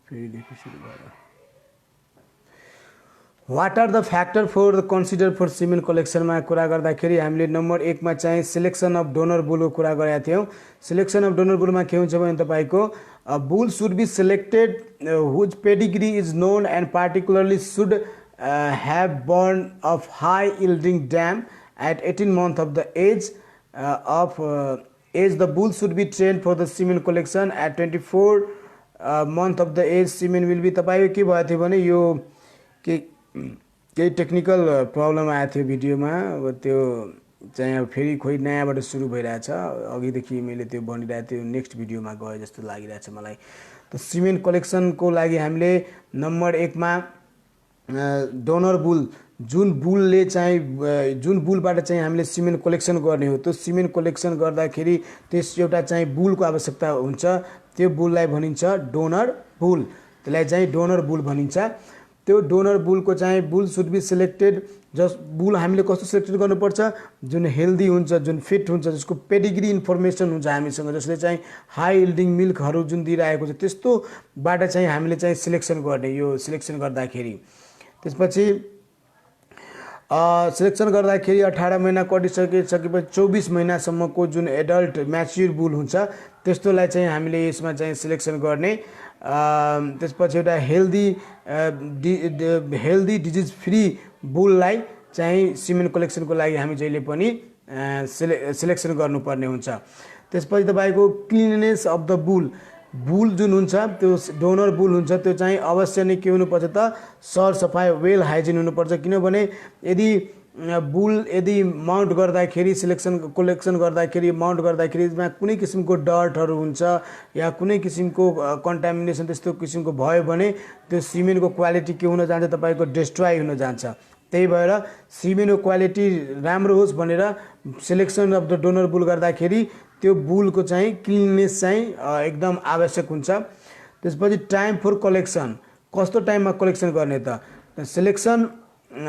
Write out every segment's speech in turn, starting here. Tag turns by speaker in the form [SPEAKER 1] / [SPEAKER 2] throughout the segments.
[SPEAKER 1] फेरिदेखि सुरु भयो। What are the factor for the consider for semen कलेक्सनमा कुरा गर्दाखेरि हामीले नम्बर 1 मा चाहिँ सिलेक्सन अफ डोनर बुलको कुरा गरेका थियौँ। सिलेक्सन अफ डोनर बुलमा के हुन्छ भने तपाईको bull should be selected whose pedigree is known and particularly should have born of high yielding dam at 18 month of the age age. The bull should be trained for the semen collection at 24 month of the age. Semen will be तपाईको के भयो थियो भने यो केही technical problem आएको थियो भिडियोमा। अब त्यो चाहिँ अब फेरि खोइ नयाँबाट सुरु भइरहेछ। अघिदेखि मैले त्यो भनिरहेको थियो, नेक्स्ट भिडियोमा गयो जस्तो लागिरहेछ मलाई। त सिमेन कलेक्सनको लागि हामीले नम्बर 1 मा डोनर बुल जुन बुलले चाहिँ जुन बुलबाट चाहिँ हामीले सिमेन कलेक्सन गर्ने हो, त्यो सिमेन कलेक्सन गर्दाखेरि त्यस एउटा चाहिँ बुलको आवश्यकता हुन्छ। त्यो बुललाई भनिन्छ डोनर बुल, त्यसलाई चाहिँ डोनर बुल भनिन्छ। त्यो डोनर बुलको चाहिँ बुल शुड बी सिलेक्टेड। जस बुल हामीले कस्तो सिलेक्टेड गर्नुपर्छ, जुन हेल्दी हुन्छ, जुन फिट हुन्छ, जसको पेडिग्री इन्फर्मेसन हुन्छ हामीसँग, जसले चाहिँ हाई यिल्डिङ मिल्कहरू जुन दिइरहेको छ त्यस्तोबाट चाहिँ हामीले चाहिँ सिलेक्सन गर्ने। यो सिलेक्सन गर्दाखेरि त्यसपछि सिलेक्सन गर्दाखेरि 18 महिना कटिसकेपछि 24 महिनासम्मको जुन एडल्ट म्याच्योर बुल हुन्छ त्यस्तोलाई चाहिँ हामीले यसमा चाहिँ सिलेक्सन गर्ने। त्यसपछि एउटा हेल्दी डिजिज फ्री बुललाई चाहिँ सिमेन कलेक्सनको लागि हामी जहिले पनि सिलेक्सन गर्नुपर्ने हुन्छ। त्यसपछि तपाईको क्लिननेस अफ द बुल जुन हुन्छ, त्यो डोनर बुल हुन्छ, त्यो चाहिँ अवश्य नै के हुनुपर्छ त सरसफाइ वेल हाइजिन हुनुपर्छ। किनभने यदि माउन्ट गर्दाखेरि कलेक्सन गर्दाखेरि माउन्ट गर्दाखेरि यसमा कुनै किसिमको डर्टहरू हुन्छ या कुनै किसिमको कन्टामिनेसन त्यस्तो किसिमको भयो भने त्यो सिमेनको क्वालिटी के हुन जान्छ, तपाईँको डिस्ट्रोय हुन जान्छ। त्यही भएर सिमेनको क्वालिटी राम्रो होस् भनेर selection of the donor bull गर्दाखेरि त्यो बुलको चाहिँ क्लिननेस चाहिँ एकदम आवश्यक हुन्छ। त्यसपछि टाइम फर कलेक्सन, कस्तो टाइममा कलेक्सन गर्ने त selection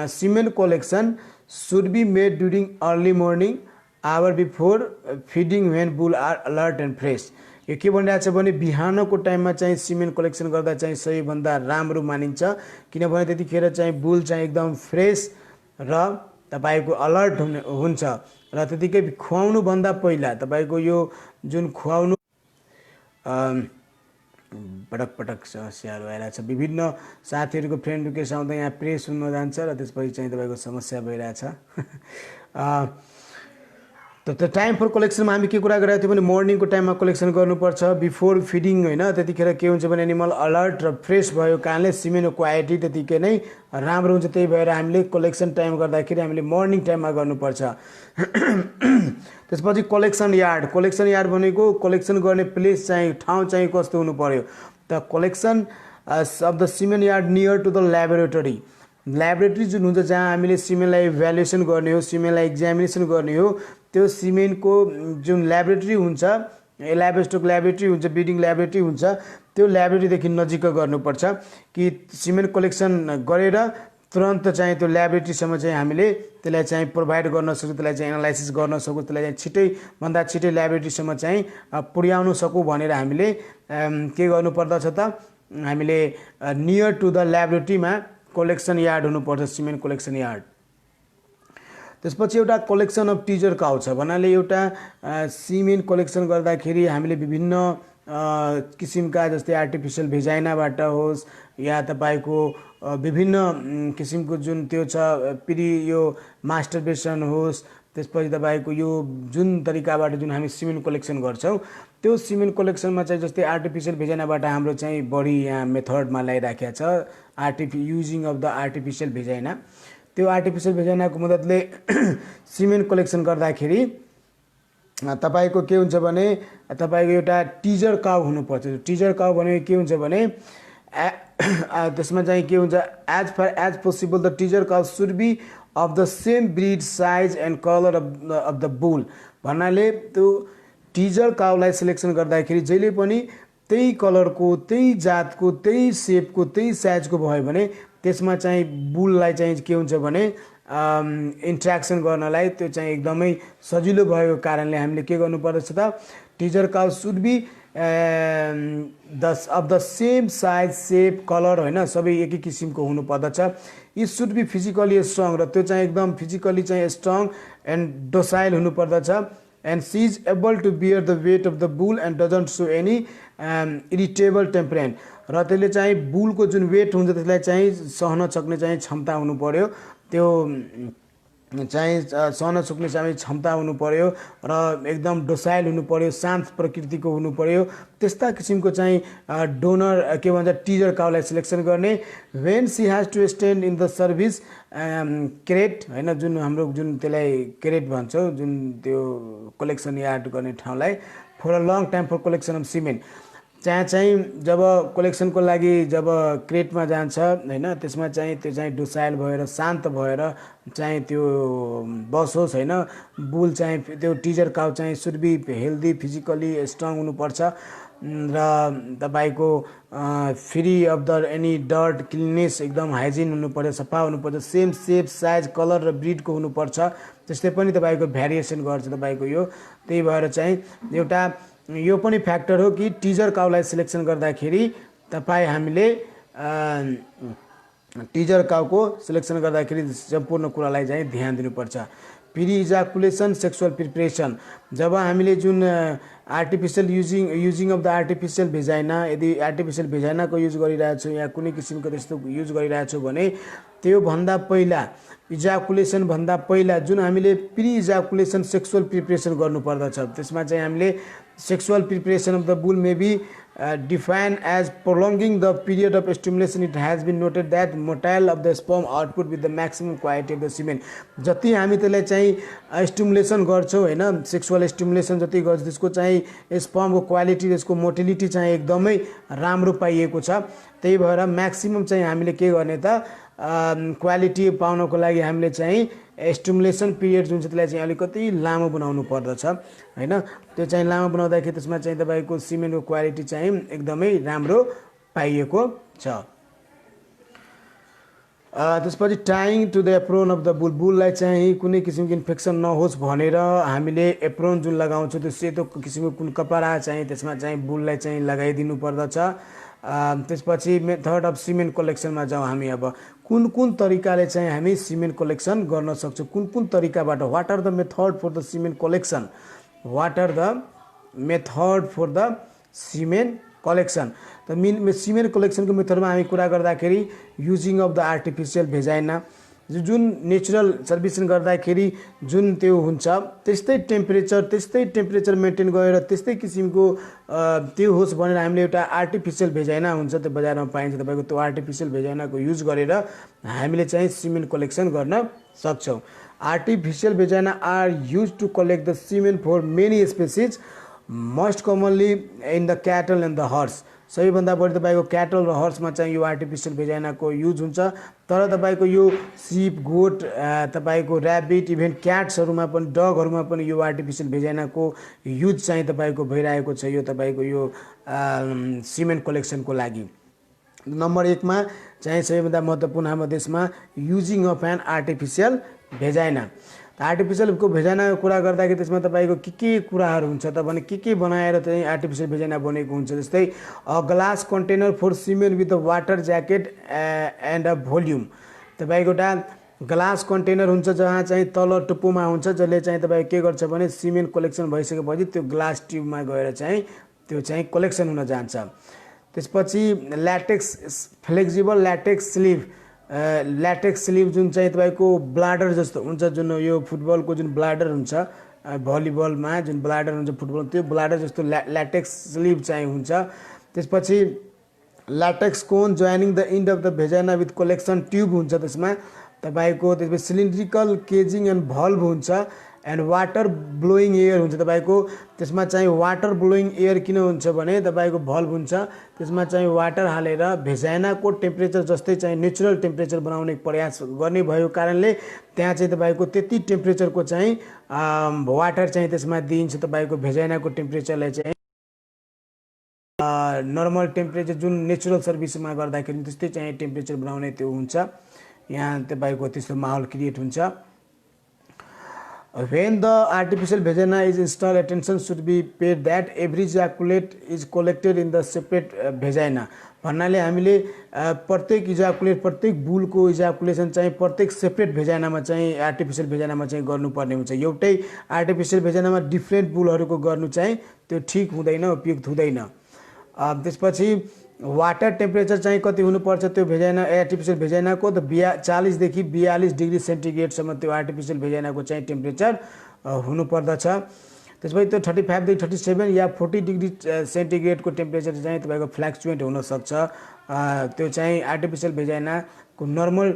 [SPEAKER 1] semen collection should be made during early morning hour before feeding when bull are alert and fresh। यो के भनिरहेको छ भने बिहानको टाइममा चाहिँ सिमेन कलेक्सन गर्दा चाहिँ सबैभन्दा राम्रो मानिन्छ। किनभने त्यतिखेर चाहिँ बुल चाहिँ एकदम फ्रेस र तपाईको अलर्ट हुन्छ र त्यतिकै खुवाउनु भन्दा पहिला तपाईको यो जुन खुवाउनु पटक समस्याहरू आइरहेछ। विभिन्न साथीहरूको फ्रेन्ड रिक्वेस्ट आउँदा यहाँ प्रेस हुन जान्छ र त्यसपछि चाहिँ तपाईँको समस्या भइरहेछ। त टाइम फर कलेक्सनमा हामी के कुरा गरेको थियौँ भने मर्निङको टाइममा कलेक्सन गर्नुपर्छ बिफोर फिडिङ होइन। त्यतिखेर के हुन्छ भने एनिमल अलर्ट र फ्रेस भएको कारणले सिमेनको क्वालिटी त्यतिकै नै राम्रो हुन्छ। त्यही भएर हामीले कलेक्सन टाइम गर्दाखेरि हामीले मर्निङ टाइममा गर्नुपर्छ। त्यसपछि कलेक्सन यार्ड भनेको कलेक्सन गर्ने प्लेस चाहिँ ठाउँ चाहिँ कस्तो हुनु पर्यो त collection of the semen yard near to the laboratory जुन हुन्छ जहाँ हामीले सिमेनलाई इभ्यालुएसन गर्ने हो, सिमेनलाई एक्जामिनेसन गर्ने हो, त्यो सिमेनको जुन ल्याबोरेटरी हुन्छ, ल्याबोस्टोक ल्याबोरेटरी हुन्छ, ब्रिडिङ ल्याबोरेटरी हुन्छ, त्यो ल्याबोरेटरीदेखि नजिक गर्नुपर्छ कि सिमेन कलेक्सन गरेर तुरन्त चाहिँ त्यो ल्याबोरेटरीसम्म चाहिँ हामीले त्यसलाई चाहिँ प्रोभाइड गर्न सकौँ, त्यसलाई चाहिँ एनालाइसिस गर्न सकौँ, त्यसलाई चाहिँ छिटैभन्दा छिटै ल्याबोरेटरीसम्म चाहिँ पुर्याउन सकौँ भनेर हामीले के गर्नुपर्दछ त हामीले नियर टु द ल्याबोरेटरीमा कलेक्सन यार्ड हुनुपर्छ, सिमेन कलेक्सन यार्ड। त्यसपछि एउटा कलेक्सन अफ टिजर काउ छ भन्नाले एउटा सिमेन कलेक्सन गर्दाखेरि हामीले विभिन्न किसिमका जस्तै आर्टिफिसियल भेजाइनाबाट होस् या तपाईँको विभिन्न किसिमको जुन त्यो छ यो मास्टरबेसन होस्, त्यसपछि तपाईँको यो जुन तरिकाबाट जुन हामी सिमेन कलेक्सन गर्छौँ त्यो सिमेन कलेक्सनमा चाहिँ जस्तै आर्टिफिसियल भेजाइनाबाट हाम्रो चाहिँ बढी यहाँ मेथडमा ल्याइराखेको छ युजिङ अफ द आर्टिफिसियल भेजाइना। त्यो आर्टिफिसियल भेजाइनाको मद्दतले सिमेन कलेक्सन गर्दाखेरि तपाईको के हुन्छ भने तपाईको एउटा टिजर काउ हुनुपर्छ। टिजर काउ भनेको के हुन्छ भने त्यसमा चाहिँ के हुन्छ as possible the teaser cow should be of the same breed size and colour of the bull भन्नाले त्यो टिजर काउलाई सिलेक्सन गर्दाखेरि जहिले पनि त्यही कलरको, त्यही जातको, त्यही सेपको, त्यही साइजको भयो भने त्यसमा चाहिँ बुललाई चाहिँ के हुन्छ भने इन्ट्र्याक्सन गर्नलाई त्यो चाहिँ एकदमै सजिलो भएको कारणले हामीले के गर्नुपर्दछ त teaser cow should be of the same size shape colour होइन सबै एकै किसिमको हुनुपर्दछ। It should be physically strong र त्यो चाहिँ एकदम फिजिकली चाहिँ स्ट्रङ एन्ड डोसाइल हुनुपर्दछ। And she is able to bear the weight of the bull and doesn't show any irritable temperament र त्यसले चाहिँ बुलको जुन वेट हुन्छ त्यसलाई चाहिँ सहन सक्ने चाहिँ क्षमता हुनु पर्यो, त्यो चाहिँ सहन सक्ने चाहिँ क्षमता हुनु पर्यो र एकदम डोसाइल हुनु पर्यो, शान्त प्रकृतिको हुनु पर्यो। त्यस्ता किसिमको चाहिँ डोनर के भन्छ टिजर काउलाई सिलेक्सन गर्ने। When she has to stand in the service crate होइन जुन हाम्रो जुन त्यसलाई क्रेट भन्छौँ जुन त्यो कलेक्सन यार्ड गर्ने ठाउँलाई for a long time for collection of semen त्यहाँ चाहिँ जब कलेक्सनको लागि जब क्रेटमा जान्छ होइन त्यसमा चाहिँ त्यो चाहिँ डोसाइल भएर शान्त भएर चाहिँ त्यो बसोस् होइन। बुल चाहिँ त्यो टिजर काउ चाहिँ should be healthy physically strong हुनुपर्छ र तपाईँको free of the any dirt cleanliness एकदम हाइजिन हुनुपर्छ, सफा हुनुपर्छ, सेम सेप साइज कलर र ब्रिडको हुनुपर्छ। त्यस्तै पनि तपाईँको भ्यारिएसन गर्छ तपाईँको यो। त्यही भएर चाहिँ एउटा यो पनि फ्याक्टर हो कि टिजर काउलाई सिलेक्सन गर्दाखेरि तपाईँ हामीले टिजर काउको सिलेक्सन गर्दाखेरि सम्पूर्ण कुरालाई चाहिँ ध्यान दिनुपर्छ। प्री इजाकुलेसन सेक्सुअल प्रिपरेसन जब हामीले जुन artificial using of the artificial vagina यदि आर्टिफिसियल भेजाइनाको युज गरिरहेछौँ या कुनै किसिमको त्यस्तो युज गरिरहेछौँ भने त्योभन्दा पहिला इजाकुलेसन भन्दा पहिला जुन हामीले प्री इजाकुलेसन सेक्सुअल प्रिपरेसन गर्नुपर्दछ त्यसमा चाहिँ हामीले sexual preparation of the bull may be define as prolonging the period of stimulation. It has been noted that motile of the sperm output with the maximum quality of the semen. जति हामी त्यसलाई चाहिँ stimulation गर्छौँ होइन sexual stimulation जति गर्छ त्यसको चाहिँ स्पर्मको क्वालिटी त्यसको मोटिलिटी चाहिँ एकदमै राम्रो पाइएको छ। त्यही भएर म्याक्सिमम चाहिँ हामीले के गर्ने त क्वालिटी पाउनको लागि हामीले चाहिँ स्टिमुलेसन पिरियड जुन छ त्यसलाई चाहिँ अलिकति लामो बनाउनु पर्दछ होइन। त्यो चाहिँ लामो बनाउँदाखेरि त्यसमा चाहिँ तपाईँको सिमेन्टको क्वालिटी चाहिँ एकदमै राम्रो पाइएको छ। त्यसपछि tying to the apron of the bull बुललाई चाहिँ कुनै किसिमको इन्फेक्सन नहोस् भनेर हामीले एप्रोन जुन लगाउँछौँ त्यो सेतो किसिमको कुन कपडा चाहिँ त्यसमा चाहिँ बुललाई चाहिँ लगाइदिनु पर्दछ। त्यसपछि मेथड अफ सिमेन्ट कलेक्सनमा जाउँ हामी। अब कुन कुन तरिकाले चाहिँ हामी सिमेन्ट कलेक्सन गर्न सक्छौँ, कुन कुन तरिकाबाट, what are the method for the semen collection, what are the method for the semen collection. त सिमेन्ट कलेक्सनको मेथडमा हामी कुरा गर्दाखेरि using of the artificial vagina जुन नेचुरल सर्भिसिङ गर्दाखेरि जुन त्यो हुन्छ त्यस्तै टेम्परेचर मेन्टेन गरेर त्यस्तै किसिमको त्यो होस् भनेर हामीले एउटा आर्टिफिसियल भेजाइना हुन्छ त्यो बजारमा पाइन्छ तपाईँको त्यो आर्टिफिसियल भेजाइनाको युज गरेर हामीले चाहिँ सिमेन्ट कलेक्सन गर्न सक्छौँ। Artificial vagina are use to collect the semen for many species most commonly in the cattle and the horse. सबैभन्दा बढी तपाईँको क्याटल र हर्समा चाहिँ यो आर्टिफिसियल भेजाइनाको युज हुन्छ। तर तपाईँको यो सिप गोट तपाईँको ऱ्याबिट इभेन क्याट्सहरूमा पनि डगहरूमा पनि यो आर्टिफिसियल भेजाइनाको युज चाहिँ तपाईँको भइरहेको छ यो तपाईँको यो सिमेन्ट कलेक्सनको लागि। नम्बर 1 मा चाहिँ सबैभन्दा महत्त्वपूर्ण हाम्रो देशमा युजिङ अफ एन आर्टिफिसियल भेजाइना। आर्टिफिसियलको भेजाइनाको कुरा गर्दाखेरि त्यसमा तपाईँको के कुराहरू हुन्छ त भने के बनाएर चाहिँ आर्टिफिसियल भेजाइना बनेको हुन्छ। जस्तै a glass container for semen with a water jacket and a volume. तपाईँको एउटा ग्लास कन्टेनर हुन्छ जहाँ चाहिँ तल टुप्पोमा हुन्छ जसले चाहिँ तपाईँको के गर्छ भने सिमेन्ट कलेक्सन भइसकेपछि त्यो ग्लास ट्युबमा गएर चाहिँ त्यो चाहिँ कलेक्सन हुन जान्छ। त्यसपछि ल्याटेक्स फ्लेक्सिबल ल्याटेक्स स्लिभ ल्याटेक्स स्लिभ जुन चाहिँ तपाईँको ब्लाडर जस्तो हुन्छ जुन यो फुटबलको जुन ब्लाडर हुन्छ भलिबलमा जुन ब्लाडर हुन्छ फुटबल त्यो ब्लाडर जस्तो ल्याटेक्स स्लिभ चाहिँ हुन्छ। त्यसपछि latex cone joining the end of the vagina with collection tube हुन्छ त्यसमा तपाईँको। त्यसपछि सिलिन्ड्रिकल केजिङ एन्ड भल्भ हुन्छ एन्ड वाटर ब्लोइङ एयर हुन्छ तपाईँको। त्यसमा चाहिँ वाटर ब्लोइङ एयर किन हुन्छ भने तपाईँको भल्भ हुन्छ त्यसमा चाहिँ वाटर हालेर भेजाइनाको टेम्परेचर जस्तै चाहिँ नेचुरल टेम्परेचर बनाउने प्रयास गर्ने भएको कारणले त्यहाँ चाहिँ तपाईँको त्यति टेम्परेचरको चाहिँ वाटर चाहिँ त्यसमा दिइन्छ। तपाईँको भेजाइनाको टेम्परेचरलाई चाहिँ नर्मल टेम्परेचर जुन नेचुरल सर्भिसमा गर्दाखेरि त्यस्तै चाहिँ टेम्परेचर बनाउने त्यो हुन्छ। यहाँ तपाईँको त्यस्तो माहौल क्रिएट हुन्छ। When the artificial vagina is installed, attention should be paid that every ejaculate is collected in the separate vagina. भन्नाले हामीले प्रत्येक इजाकुलेट प्रत्येक बुलको इजाकुलेसन चाहिँ प्रत्येक सेपरेट भेजाइनामा चाहिँ आर्टिफिसियल भेजाइनामा चाहिँ गर्नुपर्ने हुन्छ। एउटै आर्टिफिसियल भेजाइनामा डिफ्रेन्ट बुलहरूको गर्नु चाहिँ त्यो ठिक हुँदैन, उपयुक्त हुँदैन। त्यसपछि वाटर टेम्परेचर चाहिँ कति हुनुपर्छ त्यो भेजाइना आर्टिफिसियल भेजाइनाको त 40 देखि 42 डिग्री सेन्टिग्रेडसम्म त्यो आर्टिफिसियल भेजाइनाको चाहिँ टेम्परेचर हुनुपर्दछ। त्यसपछि त्यो 35 देखि 37 या 40 डिग्री सेन्टिग्रेडको टेम्परेचर चाहिँ तपाईँको फ्लक्चुएट हुनसक्छ। त्यो चाहिँ आर्टिफिसियल भेजाइनाको नर्मल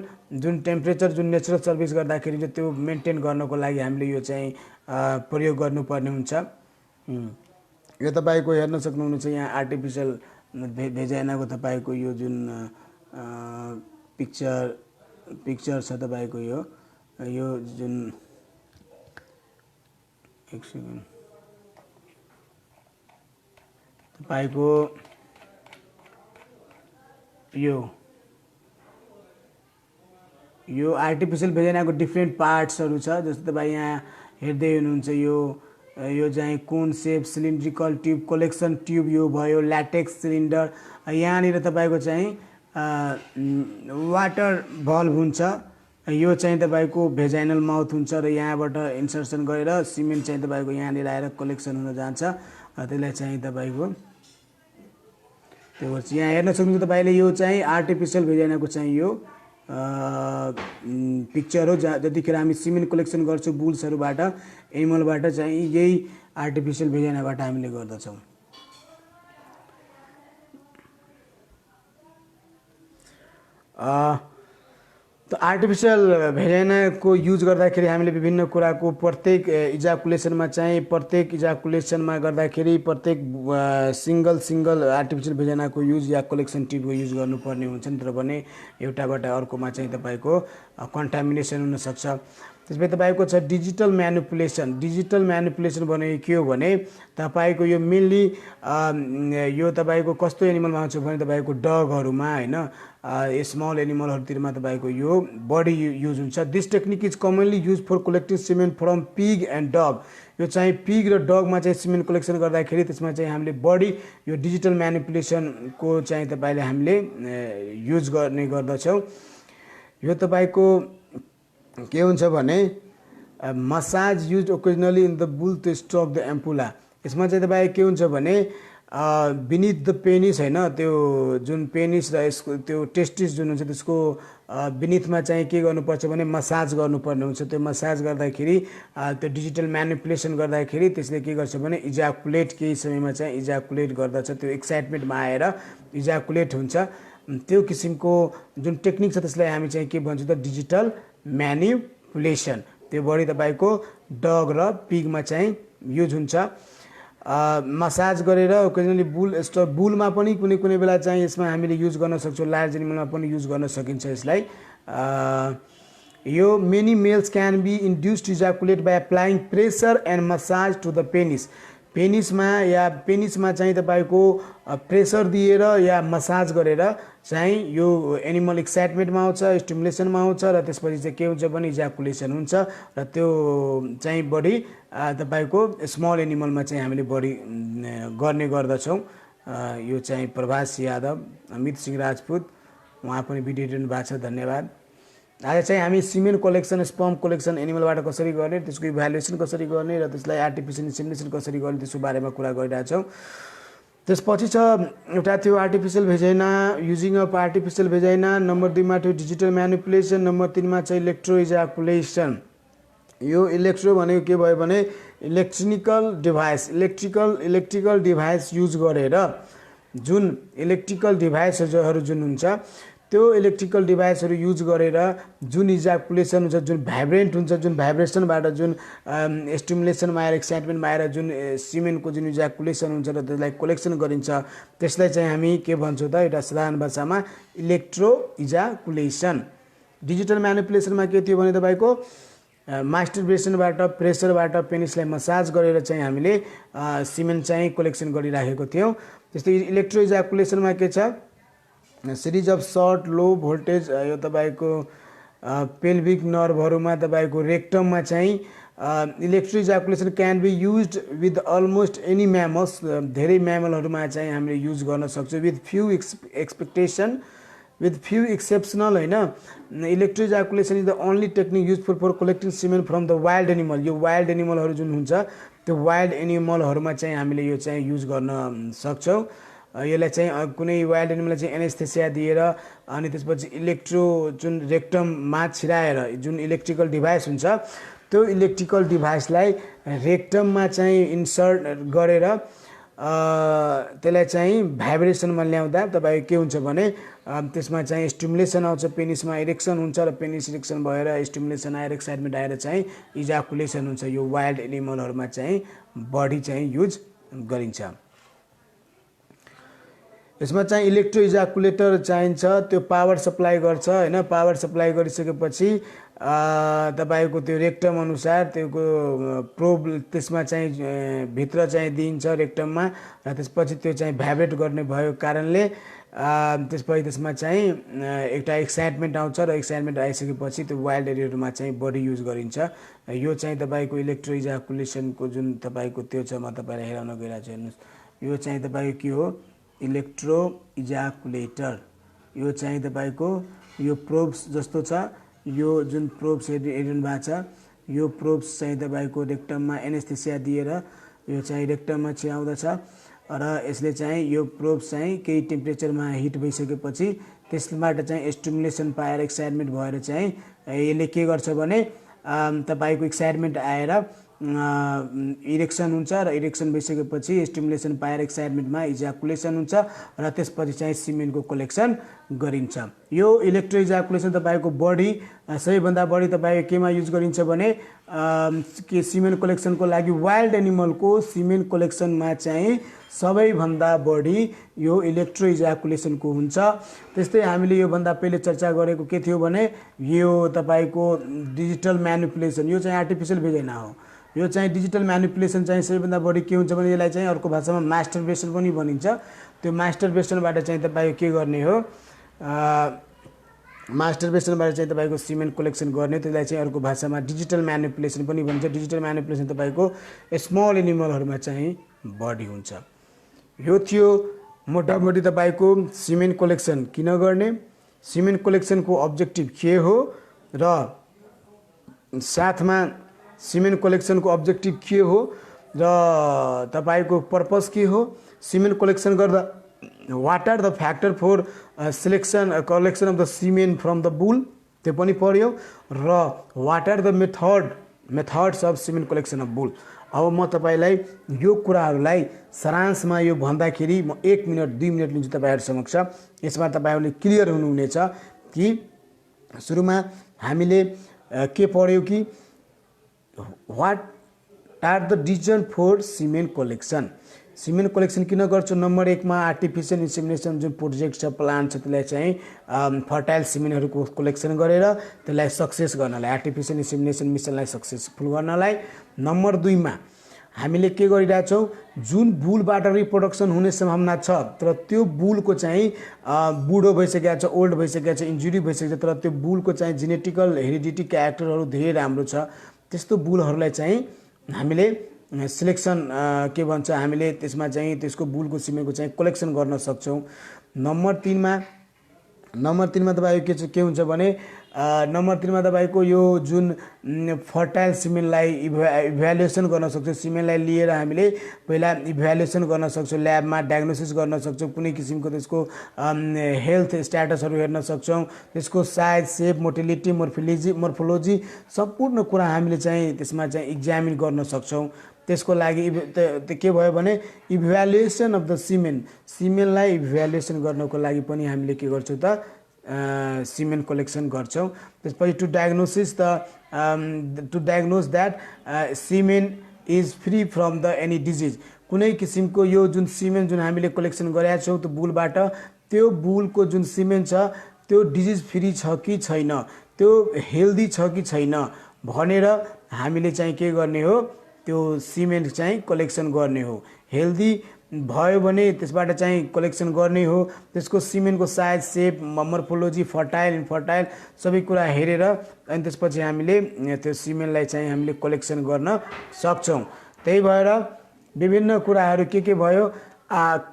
[SPEAKER 1] जुन टेम्परेचर जुन नेचुरल सर्भिस गर्दाखेरि त्यो मेन्टेन गर्नको लागि हामीले यो चाहिँ प्रयोग गर्नुपर्ने हुन्छ। यो तपाईँको हेर्न सक्नुहुन्छ यहाँ आर्टिफिसियल भेजाइनाको तपाईँको यो जुन पिक्चर छ तपाईँको यो जुन एक सेकेन्ड तपाईँको यो आर्टिफिसियल भेजाइनाको डिफ्रेन्ट पार्ट्सहरू छ। जस्तो तपाईँ यहाँ हेर्दै हुनुहुन्छ यो चाहिँ कोन सेप, सिलिन्ड्रिकल ट्युब, कलेक्सन ट्युब यो भयो, ल्याटेक्स सिलिन्डर, यहाँनिर तपाईँको चाहिँ वाटर भल्भ हुन्छ, यो चाहिँ तपाईँको भेजाइनल माउथ हुन्छ र यहाँबाट इन्सर्सन गरेर सिमेन्ट चाहिँ तपाईँको यहाँनिर आएर कलेक्सन हुन जान्छ। त्यसलाई चाहिँ तपाईँको त्यो गर्छ। यहाँ हेर्न सक्नुहुन्छ तपाईँले यो चाहिँ आर्टिफिसियल भेजाइनाको चाहिँ यो पिक्चर हो। जतिखेर हामी सिमेन्ट कलेक्सन गर्छौँ बुल्सहरूबाट, एनिमलबाट चाहिँ यही आर्टिफिसियल भेजाइनाबाट हामीले गर्दछौँ। त आर्टिफिसियल भेजाइनाको युज गर्दाखेरि हामीले विभिन्न कुराको प्रत्येक इजाकुलेसनमा गर्दाखेरि प्रत्येक सिंगल आर्टिफिसियल भेजाइनाको युज या कलेक्सन ट्युबको युज गर्नुपर्ने हुन्छ नि, तर भने एउटाबाट अर्कोमा चाहिँ तपाईँको कन्टामिनेसन हुनसक्छ। त्यसपछि तपाईँको छ डिजिटल म्यानिपुलेसन। डिजिटल म्यानिपुलेसन भनेको के हो भने तपाईँको यो मेनली यो तपाईँको कस्तो एनिमलमा आउँछ भने तपाईँको डगहरूमा होइन, स्मल एनिमलहरूतिरमा तपाईँको यो बडी युज हुन्छ। This technique is commonly use for collecting semen from pig and dog. यो चाहिँ पिग र डगमा चाहिँ सिमेन्ट कलेक्सन गर्दाखेरि त्यसमा चाहिँ हामीले बडी यो डिजिटल म्यानिपुलेसनको चाहिँ तपाईँले हामीले युज गर्ने गर्दछौँ। यो तपाईँको के हुन्छ भने massage use occasionally in the bull to stroke the ampulla. यसमा चाहिँ तपाईँ के हुन्छ भने बिनिथ द पेनिस होइन, त्यो जुन पेनिस र यसको त्यो टेस्टिस जुन हुन्छ त्यसको बिनिथमा चाहिँ के गर्नुपर्छ भने मसाज गर्नुपर्ने हुन्छ। त्यो मसाज गर्दाखेरि त्यो डिजिटल म्यानिपुलेसन गर्दाखेरि त्यसले के गर्छ भने इजाकुलेट केही समयमा चाहिँ इजाकुलेट गर्दछ, त्यो एक्साइटमेन्टमा आएर इजाकुलेट हुन्छ। त्यो किसिमको जुन टेक्निक छ त्यसलाई हामी चाहिँ के भन्छौँ त डिजिटल म्यानिपुलेसन। त्यो बढी तपाईँको डग र पिगमा चाहिँ युज हुन्छ। मसाज गरेर ओकेजनली बुलमा पनि कुनै बेला चाहिँ यसमा हामीले युज गर्न सक्छौँ, लार्ज एनिमलमा पनि युज गर्न सकिन्छ यसलाई। यो many males can be induced ejaculate by applying pressure and massage to the penis. पेनिसमा चाहिँ तपाईँको प्रेसर दिएर या मसाज गरेर चाहिँ यो एनिमल एक्साइटमेन्टमा आउँछ, स्टिमुलेसनमा आउँछ र त्यसपछि चाहिँ के हुन्छ भने इजाकुलेसन हुन्छ र त्यो चाहिँ बढी तपाईँको स्मल एनिमलमा चाहिँ हामीले बढी गर्ने गर्दछौँ। यो चाहिँ प्रभास यादव, अमित सिंह राजपूत, उहाँ पनि भिडियो हेर्नु भएको छ, धन्यवाद। आज चाहिँ हामी सिमेन्ट कलेक्सन, स्पर्म कलेक्सन एनिमलबाट कसरी गर्ने, त्यसको इभ्यालुएसन कसरी गर्ने र त्यसलाई आर्टिफिसियल इन्सेमिनेसन कसरी गर्ने त्यसको बारेमा कुरा गरिरहेछौँ। त्यसपछि छ एउटा थियो artificial vagina, using of artificial vagina. Number 2 मा थियो डिजिटल म्यानिपुलेसन। नम्बर 3 मा चाहिँ इलेक्ट्रो इजाकुलेसन। यो इलेक्ट्रो भनेको के भयो भने इलेक्ट्रिकल डिभाइस युज गरेर जुन इलेक्ट्रिकल डिभाइसहरू जुन हुन्छ त्यो इलेक्ट्रिकल डिभाइसहरू युज गरेर जुन इजाकुलेसन हुन्छ, जुन भाइब्रेन्ट हुन्छ, जुन भाइब्रेसनबाट जुन स्टिमुलेसनमा आएर एक्साइटमेन्टमा आएर जुन सिमेन्टको जुन इजाकुलेसन हुन्छ र त्यसलाई कलेक्सन गरिन्छ त्यसलाई चाहिँ हामी के भन्छौँ त एउटा साधारण भाषामा इलेक्ट्रो इजाकुलेसन। डिजिटल म्यानिपुलेसनमा के थियो भने तपाईँको मास्टरबेसनबाट प्रेसरबाट पेनिसलाई मसाज गरेर चाहिँ हामीले सिमेन्ट चाहिँ कलेक्सन गरिराखेको थियौँ। त्यस्तै इलेक्ट्रो इजाकुलेसनमा के छ, series of short low voltage यो तपाईँको पेल्भिक नर्भहरूमा तपाईँको रेक्टममा चाहिँ electro ejaculation can be used with almost any mammals, धेरै म्यामलहरूमा चाहिँ हामीले युज गर्न सक्छौँ with few expectation with few exceptional होइन। Electro ejaculation is the only technique useful for collecting semen from the wild animal. यो वाइल्ड एनिमलहरू जुन हुन्छ त्यो वाइल्ड एनिमलहरूमा चाहिँ हामीले यो चाहिँ युज गर्न सक्छौँ। यसलाई चाहिँ कुनै वाइल्ड एनिमललाई चाहिँ एनेस्थेसिया दिएर अनि त्यसपछि इलेक्ट्रो जुन रेक्टममा छिराएर जुन इलेक्ट्रिकल डिभाइस हुन्छ त्यो इलेक्ट्रिकल डिभाइसलाई रेक्टममा चाहिँ इन्सर्ट गरेर त्यसलाई चाहिँ भाइब्रेसनमा ल्याउँदा तपाईँको के हुन्छ भने त्यसमा चाहिँ स्टिमुलेसन आउँछ, पेनिसमा इरेक्सन हुन्छ र पेनिस इरेक्सन भएर स्टिमुलेसन आएर एक्साइटमेन्ट आएर चाहिँ इजाकुलेसन हुन्छ। यो वाइल्ड एनिमलहरूमा चाहिँ बढी चाहिँ युज गरिन्छ। यसमा चाहिँ इलेक्ट्रो इजाकुलेटर चाहिन्छ, त्यो पावर सप्लाई गर्छ होइन। पावर सप्लाई गरिसकेपछि तपाईँको त्यो रेक्टम अनुसार त्यो प्रोब त्यसमा चाहिँ भित्र चाहिँ दिइन्छ रेक्टममा र त्यसपछि त्यो चाहिँ भाइब्रेट गर्ने भएको कारणले त्यसपछि त्यसमा चाहिँ एउटा एक्साइटमेन्ट आउँछ र एक्साइटमेन्ट आइसकेपछि त्यो वाइल्ड एरियाहरूमा चाहिँ बढी युज गरिन्छ। यो चाहिँ तपाईँको इलेक्ट्रो इजाकुलेसनको जुन तपाईँको त्यो छ, म तपाईँलाई हेराउन गइरहेको छु, हेर्नुहोस्। यो चाहिँ तपाईँको के हो, इलेक्ट्रो इजाकुलेटर। यो चाहिँ तपाईँको यो प्रोब्स जस्तो छ, यो जुन प्रोब्स हेरिनु भएको छ, यो प्रोब्स चाहिँ तपाईँको रेक्टममा एनेस्थेसिया दिएर यो चाहिँ रेक्टममा छिराउँदछ र यसले चाहिँ यो प्रोब्स चाहिँ केही टेम्परेचरमा हिट भइसकेपछि त्यसबाट चाहिँ स्टिमुलेसन पाएर एक्साइटमेन्ट भएर चाहिँ यसले के गर्छ भने तपाईँको एक्साइटमेन्ट आएर इरेक्सन हुन्छ र इरेक्सन भइसकेपछि स्टिमुलेसन पाएर एक्साइटमेन्टमा इजाकुलेसन हुन्छ र त्यसपछि चाहिँ सिमेन्टको कलेक्सन गरिन्छ। यो इलेक्ट्रो इजाकुलेसन तपाईँको बढी सबैभन्दा बढी तपाईँको केमा युज गरिन्छ भने के सिमेन्ट कलेक्सनको लागि वाइल्ड एनिमलको सिमेन्ट कलेक्सनमा चाहिँ सबैभन्दा बढी यो इलेक्ट्रो इजाकुलेसनको हुन्छ। त्यस्तै हामीले योभन्दा पहिले चर्चा गरेको के थियो भने यो तपाईँको डिजिटल म्यानिपुलेसन, यो चाहिँ आर्टिफिसियल भेजाइन हो। यो चाहिँ डिजिटल म्यानिपुलेसन चाहिँ सबैभन्दा बढी के हुन्छ भने यसलाई चाहिँ अर्को भाषामा मास्टरबेसन पनि भनिन्छ। त्यो मास्टरबेसनबाट चाहिँ तपाईँको के गर्ने हो, मास्टरबेसनबाट चाहिँ तपाईँको सिमेन्ट कलेक्सन गर्ने, त्यसलाई चाहिँ अर्को भाषामा डिजिटल म्यानिपुलेसन पनि भन्छ। डिजिटल म्यानिपुलेसन तपाईँको स्मल एनिमलहरूमा चाहिँ बढी हुन्छ। यो थियो मोटामोटी तपाईँको सिमेन्ट कलेक्सन किन गर्ने, सिमेन्ट कलेक्सनको अब्जेक्टिभ के हो र साथमा सिमेन्ट कलेक्सनको अब्जेक्टिभ के हो र तपाईँको पर्पस के हो, सिमेन्ट कलेक्सन गर्दा what are the factor for selection collection of the semen from the bull, त्यो पनि पढ्यो र what are the methods of semen collection of bull. अब म तपाईँलाई यो कुराहरूलाई सारांशमा यो भन्दाखेरि म 1 मिनट 2 मिनट लिन्छु तपाईँहरू समक्ष। यसमा तपाईँहरूले क्लियर हुनुहुनेछ कि सुरुमा हामीले के पढ्यो कि what are the decision for semen collection. Semen collection किन गर्छु, नम्बर 1 मा आर्टिफिसियल इन्सेमिनेसन जुन प्रोजेक्ट छ, प्लान छ, त्यसलाई चाहिँ फर्टाइल सिमेन्टहरूको कलेक्सन गरेर त्यसलाई सक्सेस गर्नलाई, आर्टिफिसियल इन्सेमिनेसन मिसनलाई सक्सेसफुल गर्नलाई। नम्बर 2 मा हामीले के गरिरहेछौँ, जुन बुलबाट रिप्रोडक्सन हुने सम्भावना छ तर त्यो बुलको चाहिँ बुढो भइसकेको छ, ओल्ड भइसकेको छ, इन्जुरी भइसकेको छ, तर त्यो बुलको चाहिँ जेनेटिकल हेरिडिटी क्यारेक्टरहरू धेरै राम्रो छ, त्यस्तो बुलहरूलाई चाहिँ हामीले सिलेक्सन के भन्छ, हामीले त्यसमा चाहिँ त्यसको बुलको सिमेन्टको चाहिँ कलेक्सन गर्न सक्छौँ। नम्बर 3 मा तपाईँको के हुन्छ भने नम्बर 3 मा तपाईँको यो जुन फर्टाइल सिमेन्टलाई इभ्यालुएसन गर्न सक्छौँ। सिमेन्टलाई लिएर हामीले पहिला इभ्यालुएसन गर्न सक्छौँ, ल्याबमा डायग्नोसिस गर्न सक्छौँ, कुनै किसिमको त्यसको हेल्थ स्ट्याटसहरू हेर्न सक्छौँ, त्यसको साइज, सेप, मोटिलिटी, मोर्फोलोजी सम्पूर्ण कुरा हामीले चाहिँ त्यसमा चाहिँ इक्जामिन गर्न सक्छौँ। त्यसको लागि के भयो भने इभ्यालुएसन अफ द सिमेन्टलाई इभ्यालुएसन गर्नको लागि पनि हामीले के गर्छौँ त सिमेन्ट कलेक्सन गर्छौँ। त्यसपछि to diagnose that semen is free from the any disease, कुनै किसिमको यो जुन सिमेन्ट जुन हामीले कलेक्सन गरेका छौँ त्यो बुलबाट, त्यो बुलको जुन सिमेन्ट छ त्यो डिजिज फ्री छ कि छैन, त्यो हेल्दी छ कि छैन भनेर हामीले चाहिँ के गर्ने हो, त्यो सिमेन्ट चाहिँ कलेक्सन गर्ने हो। हेल्दी भयो भने त्यसबाट चाहिँ कलेक्सन गर्ने हो। त्यसको सिमेन्टको साइज, सेप, मर्फोलोजी, फर्टाइल इन्फर्टाइल सबै कुरा हेरेर अनि त्यसपछि हामीले त्यो सिमेन्टलाई चाहिँ हामीले कलेक्सन गर्न सक्छौँ। त्यही भएर विभिन्न कुराहरू के भयो,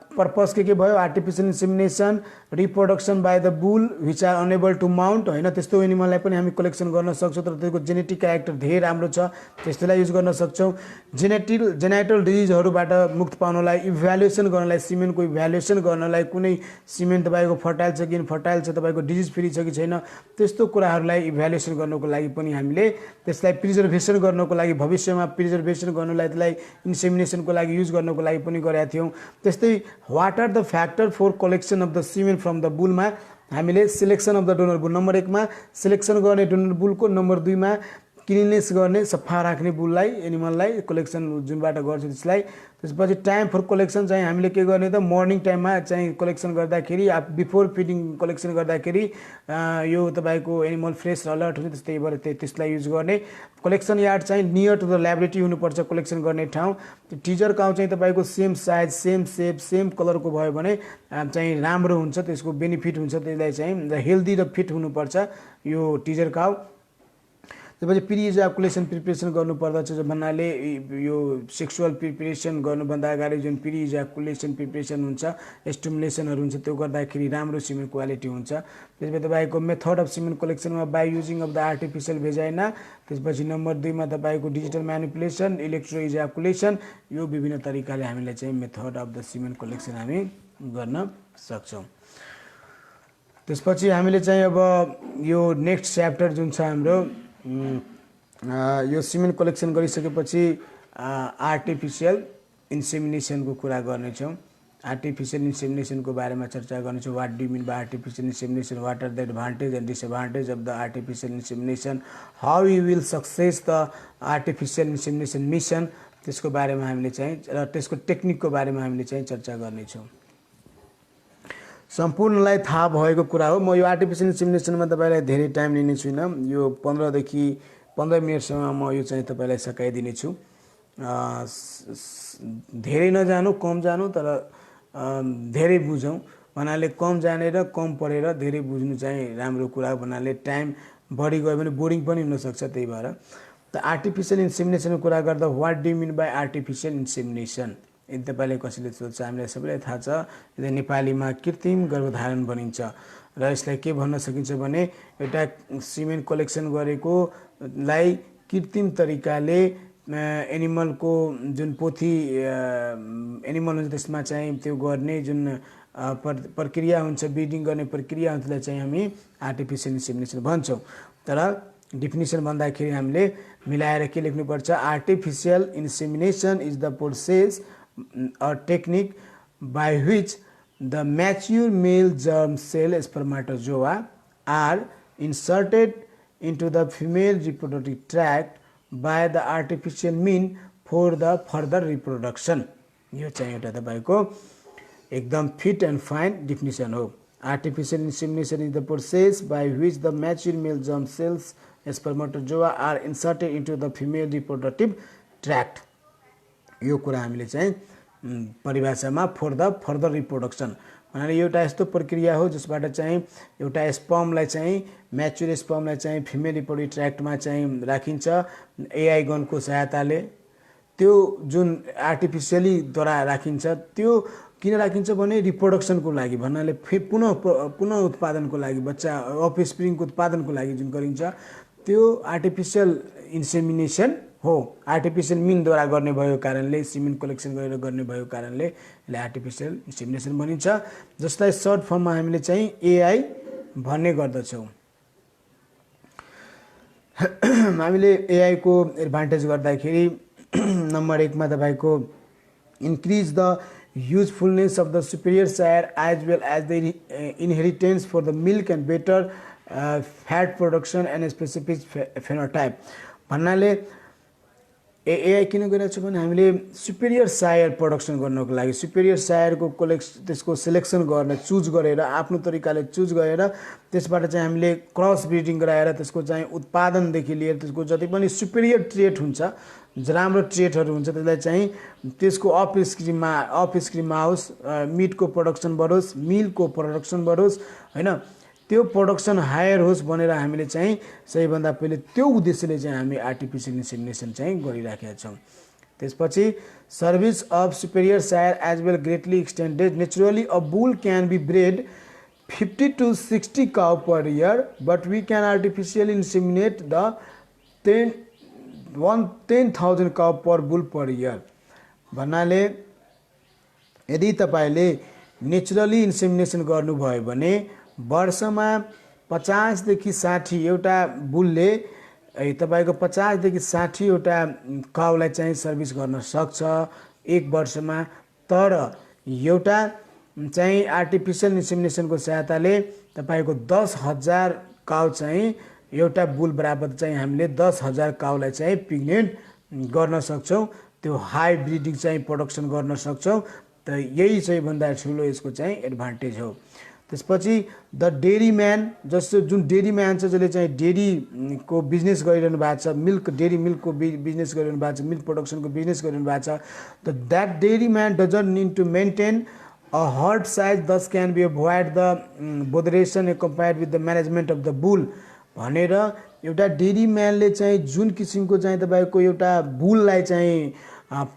[SPEAKER 1] पर्पस के भयो, artificial insemination, reproduction by the bull which are unable to mount होइन, त्यस्तो एनिमललाई पनि हामी कलेक्सन गर्न सक्छौँ तर त्यसको जेनेटिक क्यारेक्टर धेरै राम्रो छ, त्यस्तोलाई युज गर्न सक्छौँ। जेनाइटल डिजिजहरूबाट मुक्त पाउनलाई, इभ्यालुएसन गर्नलाई, सिमेन्टको इभ्यालुएसन गर्नलाई, कुनै सिमेन्ट तपाईँको फर्टाइल छ कि इन्फर्टाइल छ, तपाईँको डिजिज फ्री छ कि छैन, त्यस्तो कुराहरूलाई इभ्यालुएसन गर्नको लागि पनि हामीले त्यसलाई प्रिजर्भेसन गर्नको लागि, भविष्यमा प्रिजर्भेसन गर्नलाई, त्यसलाई इन्सेमिनेसनको लागि युज गर्नको लागि पनि गरेका थियौँ। त्यस्तै what are the factor for collection of the semen from the बुलमा हामीले selection of the donor bull, number 1 मा सिलेक्सन गर्ने डोनर बुलको, नम्बर 2 मा क्लिननेस गर्ने, सफा राख्ने बुललाई, एनिमललाई कलेक्सन जुनबाट गर्छ त्यसलाई। त्यसपछि टाइम फर कलेक्सन चाहिँ हामीले के गर्ने त, मर्निङ टाइममा चाहिँ कलेक्सन गर्दाखेरि, बिफोर फिडिङ कलेक्सन गर्दाखेरि यो तपाईँको एनिमल फ्रेस अलर्ट हुन्छ, त्यस्तै भएर त्यसलाई युज गर्ने। कलेक्सन यार्ड चाहिँ नियर टु द ल्याबोरेटरी हुनुपर्छ कलेक्सन गर्ने ठाउँ। टिजर काउ चाहिँ तपाईँको सेम साइज, सेम सेप, सेम कलरको भयो भने चाहिँ राम्रो हुन्छ, त्यसको बेनिफिट हुन्छ, त्यसलाई चाहिँ हेल्दी र फिट हुनुपर्छ यो टिजर काउ। त्यसपछि प्रि इजाकुलेसन प्रिपरेसन गर्नुपर्दछ भन्नाले यो सेक्सुअल प्रिपरेसन गर्नुभन्दा अगाडि जुन प्रि इजाकुलेसन प्रिपरेसन हुन्छ, स्टिमुलेसनहरू हुन्छ, त्यो गर्दाखेरि राम्रो सिमेन्ट क्वालिटी हुन्छ। त्यसपछि तपाईँको मेथड अफ सिमेन्ट कलेक्सनमा by using of the artificial vagina. त्यसपछि नम्बर 2 मा तपाईँको डिजिटल म्यानिपुलेसन, इलेक्ट्रो इजाकुलेसन, यो विभिन्न तरिकाले हामीले चाहिँ method of the semen collection हामी गर्न सक्छौँ। त्यसपछि हामीले चाहिँ अब यो नेक्स्ट च्याप्टर जुन छ हाम्रो यो सिमेन्ट कलेक्सन गरिसकेपछि आर्टिफिसियल इन्सेमिनेसनको कुरा गर्नेछौँ। आर्टिफिसियल इन्सेमिनेसनको बारेमा चर्चा गर्नेछौँ। What do mean by artificial insemination, what are the advantage and disadvantage of the artificial insemination, how you will success the artificial insemination mission, त्यसको बारेमा हामीले चाहिँ र त्यसको टेक्निकको बारेमा हामीले चाहिँ चर्चा गर्नेछौँ। सम्पूर्णलाई थाहा भएको कुरा हो। म यो आर्टिफिसियल इन्सेमिनेसनमा तपाईँलाई धेरै टाइम लिने छुइनँ, यो 15 देखि 15 मिनटसम्म म यो चाहिँ तपाईँलाई सकाइदिनेछु। धेरै नजानु, कम जानु, तर धेरै बुझौँ भन्नाले कम जानेर कम पढेर धेरै बुझ्नु चाहिँ राम्रो कुरा भन्नाले टाइम बढी गयो भने बोरिङ पनि हुनसक्छ। त्यही भएर त आर्टिफिसियल इन्सेमिनेसनको कुरा गर्दा what do mean by artificial insemination, यदि तपाईँले कसैले सोध्छ, हामीलाई सबैलाई थाहा छ, यदि नेपालीमा कृत्रिम गर्भधारण भनिन्छ र यसलाई के भन्न सकिन्छ भने एउटा सिमेन्ट कलेक्सन गरेकोलाई कृत्रिम तरिकाले एनिमलको जुन पोथी एनिमल हुन्छ त्यसमा चाहिँ त्यो गर्ने जुन प्रक्रिया हुन्छ, ब्रिडिङ गर्ने प्रक्रिया हुन्छ, त्यसलाई चाहिँ हामी आर्टिफिसियल इन्सेमिनेसन भन्छौँ। तर डिफिनिसन भन्दाखेरि हामीले मिलाएर के लेख्नुपर्छ, artificial insemination is the process or technique by which the mature male germ cell spermatozoa are inserted into the female reproductive tract by the artificial mean for the further reproduction। यो चाहिँ एउटा तपाईको एकदम फिट एन्ड फाइन डिफिनिसन हो। Artificial insemination is the process by which the mature male germ cells spermatozoa are inserted into the female reproductive tract। यो कुरा हामीले चाहिँ परिभाषामा फर द फर्दर रिप्रोडक्सन भन्नाले एउटा यस्तो प्रक्रिया हो जसबाट चाहिँ एउटा स्पर्मलाई चाहिँ म्याच्युर स्पर्मलाई चाहिँ फिमेल रिप्रोडक्टिभ ट्र्याक्टमा चाहिँ राखिन्छ एआई गनको सहायताले। त्यो जुन आर्टिफिसियलीद्वारा राखिन्छ, त्यो किन राखिन्छ भने रिप्रोडक्सनको लागि भन्नाले पुनः उत्पादनको लागि, बच्चा अफस्प्रिङको उत्पादनको लागि जुन गरिन्छ त्यो आर्टिफिसियल इन्सेमिनेसन हो। आर्टिफिसियल मिनद्वारा गर्ने भएको कारणले, सिमेन्ट कलेक्सन गरेर गर्ने भएको कारणले यसलाई आर्टिफिसियल इन्सेमिनेसन भनिन्छ, जसलाई सर्ट फर्ममा हामीले चाहिँ एआई भन्ने गर्दछौँ। हामीले एआई को एडभान्टेज गर्दाखेरि नम्बर 1 मा तपाईको increase the usefulness of the superior sire as well as the inheritance for the milk and better fat production and specific phenotype भन्नाले एआई किन गरिरहेको छ भने हामीले सुपेरियर सायर प्रोडक्सन गर्नको लागि सुपेरियर सायरको त्यसको सिलेक्सन गर्न चुज गरेर आफ्नो तरिकाले चुज गरेर त्यसबाट चाहिँ हामीले क्रस ब्रिडिङ गराएर त्यसको चाहिँ उत्पादनदेखि लिएर त्यसको जति पनि सुपेरियर ट्रेट हुन्छ राम्रो ट्रेटहरू हुन्छ त्यसलाई चाहिँ त्यसको अफ स्क्रिममा आओस् मिटको प्रोडक्सन बढोस् मिल्कको प्रोडक्सन बढोस् होइन त्यो प्रोडक्सन हायर होस् भनेर हामीले चाहिँ सबैभन्दा पहिले त्यो उद्देश्यले चाहिँ हामी आर्टिफिसियल इन्सेमिनेसन चाहिँ गरिराखेका छौँ। त्यसपछि service of superior sire as well greatly extended naturally a bull can be bred 50 to 60 cow per year but we can artificially inseminate the 10,000 cow per bull per year भन्नाले यदि तपाईले naturally insemination गर्नुभयो भने वर्षमा 50 देखि 60 एउटा बुलले तपाईको 50 देखि 60 एउटा काउलाई चाहिँ सर्भिस गर्न सक्छ एक वर्षमा। तर एउटा चाहिँ आर्टिफिसियल इन्सेमिनेसनको सहायताले तपाईको 10,000 काउ चाहिँ एउटा बुल बराबर चाहिँ हामीले 10,000 काउलाई चाहिँ प्रेग्नेन्ट गर्न सक्छौं त्यो हाई ब्रिडिङ चाहिँ प्रोडक्सन गर्न सक्छौं। त यही चाहिँ भन्दा ठुलो यसको चाहिँ एडभान्टेज हो। त्यसपछि द डेरी म्यान जस्तो जुन डेरी म्यान छ जसले चाहिँ डेरी को बिजनेस गरिरहनु भएको छ मिल्क डेरी मिल्कको बिजनेस गरिरहनु भएको छ मिल्क प्रोडक्सनको बिजनेस गरिरहनु भएको छ the that dairy man doesn't need to maintain a herd size thus can be avoid the botheration compared with the management of the bull भनेर एउटा डेरी म्यानले चाहिँ जुन किसिमको चाहिँ तपाईको एउटा बुललाई चाहिँ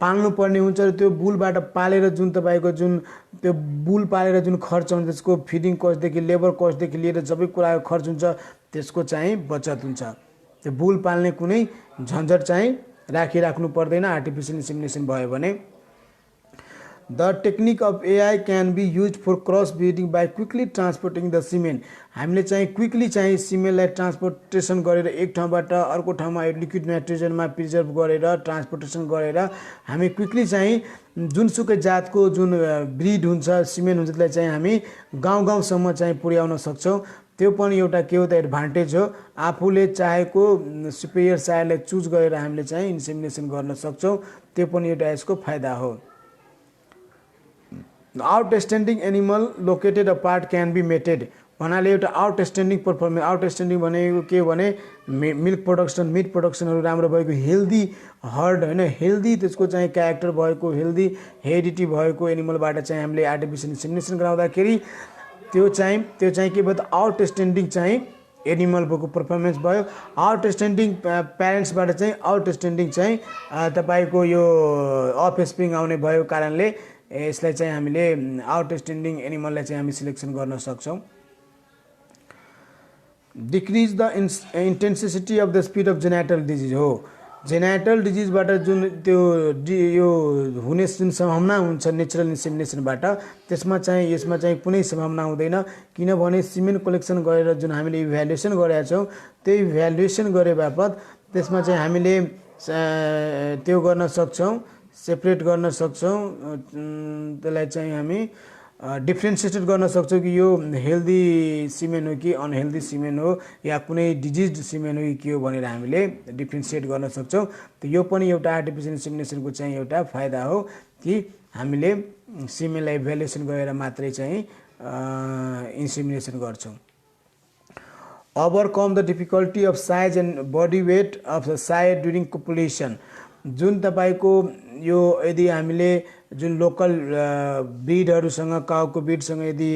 [SPEAKER 1] पाल्नु पर्ने हुन्छ र त्यो बुलबाट पालेर जुन तपाईको जुन त्यो बुल पालेर जुन खर्च हुन्छ त्यसको फिडिङ कस्टदेखि लेबर कस्टदेखि लिएर सबै कुराको खर्च हुन्छ त्यसको चाहिँ बचत हुन्छ। त्यो बुल पाल्ने कुनै झन्झट चाहिँ राखिराख्नु पर्दैन आर्टिफिसियल इन्सेमिनेसन भयो भने। The technique of AI can be used for cross breeding by quickly transporting the semen हामीले चाहिँ क्विकली चाहिँ सिमेनलाई ट्रान्सपोर्टेसन गरेर एक ठाउँबाट अर्को ठाउँमा लिक्विड नाइट्रोजनमा प्रिजर्भ गरेर ट्रान्सपोर्टेसन गरेर हामी क्विकली चाहिँ जुनसुकै जातको जुन ब्रिड हुन्छ सिमेन हुन्छ त्यसलाई चाहिँ हामी गाउँ-गाउँसम्म चाहिँ पुर्याउन सक्छौं। त्यो पनि एउटा के हो त एडभान्टेज हो। आफूले चाहेको सुपेरियर सायरलाई चुज गरेर हामीले चाहिँ इन्सेमिनेसन गर्न सक्छौं त्यो पनि एउटा यसको फाइदा हो। Outstanding animal located apart can be mated भन्नाले एउटा आउटस्ट्यान्डिङ परफर्मेन्स आउटस्ट्यान्डिङ भनेको के भने मिल्क प्रोडक्सन मिट प्रोडक्सनहरू राम्रो भएको हेल्दी हर्ड होइन हेल्दी त्यसको चाहिँ क्यारेक्टर भएको हेल्दी हेरिडिटी भएको एनिमलबाट चाहिँ हामीले आर्टिफिसियल इन्सेमिनेसन गराउँदाखेरि त्यो चाहिँ के भयो त आउटस्ट्यान्डिङ चाहिँ एनिमल भएको परफर्मेन्स भयो। आउटस्ट्यान्डिङ प्यारेन्ट्सबाट चाहिँ आउटस्ट्यान्डिङ चाहिँ तपाईको यो अफस्प्रिङ आउने भएको कारणले यसलाई चाहिँ हामीले आउटस्ट्यान्डिङ एनिमललाई चाहिँ हामी सिलेक्सन गर्न सक्छौं। Decrease the intensity of the speed of genital disease हो जेनेटल डिजिजबाट जुन त्यो यो हुने जुन सम्भावना हुन्छ नेचुरल इन्सेमिनेसनबाट यसमा चाहिँ कुनै सम्भावना हुँदैन किनभने सिमेन कलेक्सन गरेर जुन हामीले इभ्यालुएसन गरेका छौं त्यो इभ्यालुएसन गरे बापत त्यसमा चाहिँ हामीले त्यो गर्न सक्छौं सेपरेट गर्न सक्छौं त्यसलाई चाहिँ हामी डिफ्रेन्शिएट गर्न सक्छौं कि यो हेल्दी सिमेन हो कि अनहेल्दी सिमेन हो या कुनै डिजिज्ड सिमेन हो कि के हो भनेर हामीले डिफ्रेन्शिएट गर्न सक्छौं। त यो पनि एउटा आर्टिफिसियल इन्सेमिनेसनको चाहिँ एउटा फाइदा हो कि हामीले सिमेनलाई इभ्यालुएसन गरेर मात्रै चाहिँ इन्सेमिनेसन गर्छौं। Overcome the difficulty of size and body weight of the sire during copulation जुन तपाईको यो यदि हामीले जुन लोकल ब्रिडहरुसँग काउको ब्रिडसँग यदि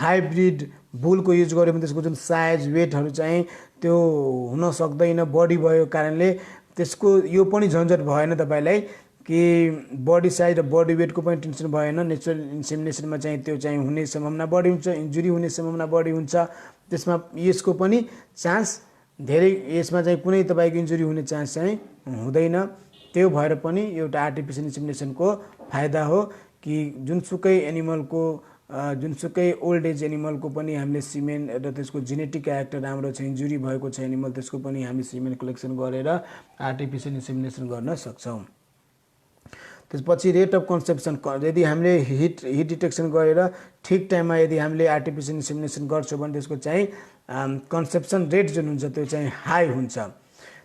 [SPEAKER 1] हाइब्रिड बुलको युज गर्यो भने त्यसको जुन साइज वेटहरु चाहिँ त्यो हुन सक्दैन बडी भएको कारणले त्यसको यो पनि झन्झट भएन तपाईलाई कि बडी साइज र बडी वेटको पनि टेन्सन भएन। नेचुरल इन्सेमिनेसनमा चाहिँ त्यो चाहिँ हुने सम्भावना बढी हुन्छ इन्जुरी हुने सम्भावना बढी हुन्छ त्यसमा यसको पनि चान्स धेरै यसमा चाहिँ कुनै तपाईको इन्जुरी हुने चान्स चाहिँ हुँदैन। त्यो भएर पनि एउटा आर्टिफिसियल इन्सेमिनेसनको फाइदा हो कि जुनसुकै एनिमलको जुनसुकै ओल्ड एज एनिमलको पनि हामीले सिमेन र त्यसको जेनेटिक क्यारेक्टर राम्रो छ इन्जुरी भएको छ एनिमल त्यसको पनि हामी सिमेन कलेक्सन गरेर आर्टिफिसियल इन्सेमिनेसन गर्न सक्छौं। त्यसपछि रेट अफ कन्सेप्सन यदि हामीले हिट डिटेक्सन गरेर ठीक टाइममा यदि हामीले आर्टिफिसियल इन्सेमिनेसन गर्छौं भने त्यसको चाहिँ कन्सेप्सन रेट जुन हुन्छ त्यो चाहिँ हाई हुन्छ।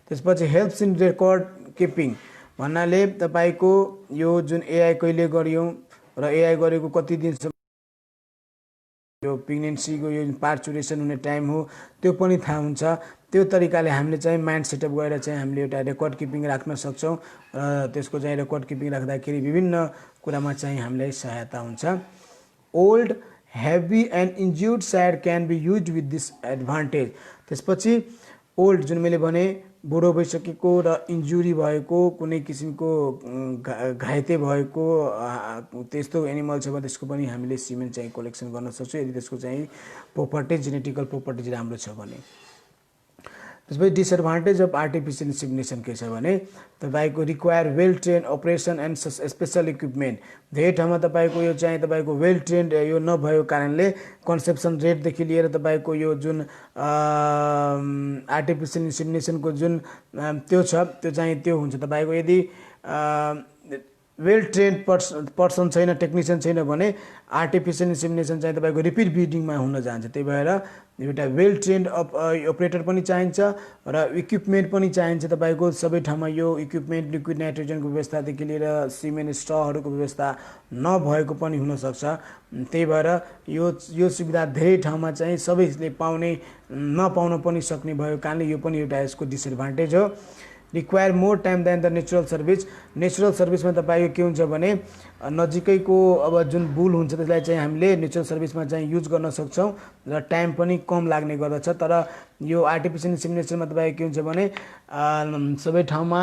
[SPEAKER 1] त्यसपछि हेल्प्स इन रेकर्ड किपिङ भन्नाले तपाईको यो जुन एआई कहिले गरियौं र एआई गरेको कति दिनसम्म यो प्रेग्नेन्सीको यो पार्चुरेसन हुने टाइम हो त्यो पनि थाहा हुन्छ। त्यो तरिकाले हामीले चाहिँ माइन्ड सेटअप गरेर चाहिँ हामीले एउटा रेकर्ड किपिङ राख्न सक्छौं र त्यसको चाहिँ रेकर्ड किपिङ राख्दाखेरि विभिन्न कुरामा चाहिँ हामीलाई सहायता हुन्छ। Old heavy and injured sire can be used with this advantage. त्यसपछि ओल्ड जुन मैले भने बुढो भइसकेको र इन्जुरी भएको कुनै किसिमको घाइते भएको त्यस्तो एनिमल छ भने त्यसको पनि हामीले सिमेन चाहिँ कलेक्सन गर्न सक्छौँ यदि त्यसको चाहिँ प्रोपर्टिज जेनेटिकल प्रोपर्टिज राम्रो छ भने। त्यसपछि डिसएडभान्टेज अफ आर्टिफिसियल इन्सेमिनेसन के छ भने तपाईको require well train operation and special equipment. धेरै ठाउँमा तपाईको यो चाहिँ तपाईको वेल ट्रेन्ड यो नभएको कारणले कन्सेप्सन रेटदेखि लिएर तपाईको यो जुन आर्टिफिसियल इन्सेमिनेसनको जुन त्यो छ त्यो चाहिँ त्यो हुन्छ। तपाईको यदि वेल ट्रेन्ड पर्सन छैन टेक्निशियन छैन भने आर्टिफिसियल इन्सेमिनेसन चाहिँ तपाईको रिपिट ब्रिडिङमा हुन जान्छ। त्यही भएर एउटा वेल ट्रेन्ड अपरेटर पनि चाहिन्छ र इक्विपमेन्ट पनि चाहिन्छ। तपाईको सबै ठाउँमा यो इक्विपमेन्ट लिक्विड नाइट्रोजनको व्यवस्थादेखि लिएर सिमेन्ट स्टकहरूको व्यवस्था नभएको पनि हुन सक्छ। त्यही भएर यो सुविधा धेरै ठाउँमा चाहिँ सबैले पाउने नपाउन पनि सक्ने भएको कारणले यो पनि एउटा यसको डिसएडभान्टेज हो। Require more time than the natural service. Natural सर्भिसमा तपाईको के हुन्छ भने नजिकैको अब जुन बुल हुन्छ त्यसलाई चाहिँ हामीले नेचुरल सर्भिसमा चाहिँ युज गर्न सक्छौं र टाइम पनि कम लाग्ने गर्दछ। तर यो आर्टिफिसियल इन्सेमिनेसनमा तपाईको के हुन्छ भने सबै ठाउँमा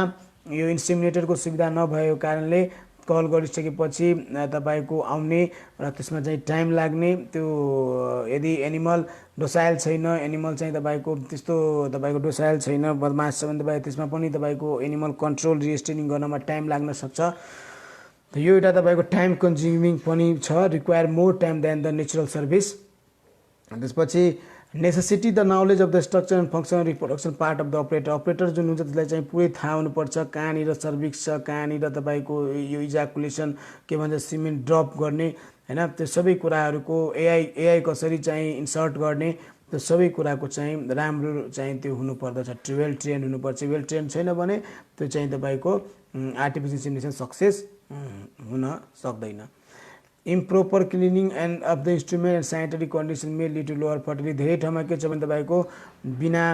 [SPEAKER 1] यो इन्सेमिनेटरको सुविधा नभएको कारणले कल गरिसकेपछि तपाईको आउने र त्यसमा चाहिँ टाइम लाग्ने। त्यो यदि एनिमल डोसाइल छैन एनिमल चाहिँ तपाईको त्यस्तो तपाईको डोसाइल छैन बदमाश छ भने तपाईको त्यसमा पनि तपाईको एनिमल कन्ट्रोल रिस्ट्रेनिङ गर्नमा टाइम लाग्न सक्छ। यो एउटा तपाईको टाइम कन्ज्युमिङ पनि छ। Require more time than the natural service. त्यसपछि necessity the knowledge of the structure and function reproduction part of the operator. Operator जुन हुन्छ त्यसलाई चाहिँ पुरै थाहा हुनुपर्छ कहाँनिर सर्भिक्स छ कहाँनिर तपाईको यो इजाकुलेसन के भन्छ सिमेन्ट ड्रप गर्ने हैन त्यो सबै कुराहरुको एआई कसरी चाहिँ इन्सर्ट गर्ने त्यो सबै कुराको चाहिँ राम्रो चाहिँ त्यो हुनु पर्दछ। वेल ट्रेन हुनुपर्छ। वेल ट्रेन छैन भने त्यो चाहिँ तपाईको आर्टिफिसियल इन्सेमिनेसन सक्सेस हुन सक्दैन। Improper cleaning and of the instrument and sanitary condition may lead to lower fertility. धेरै ठाउँमा के छ भने तपाईको बिना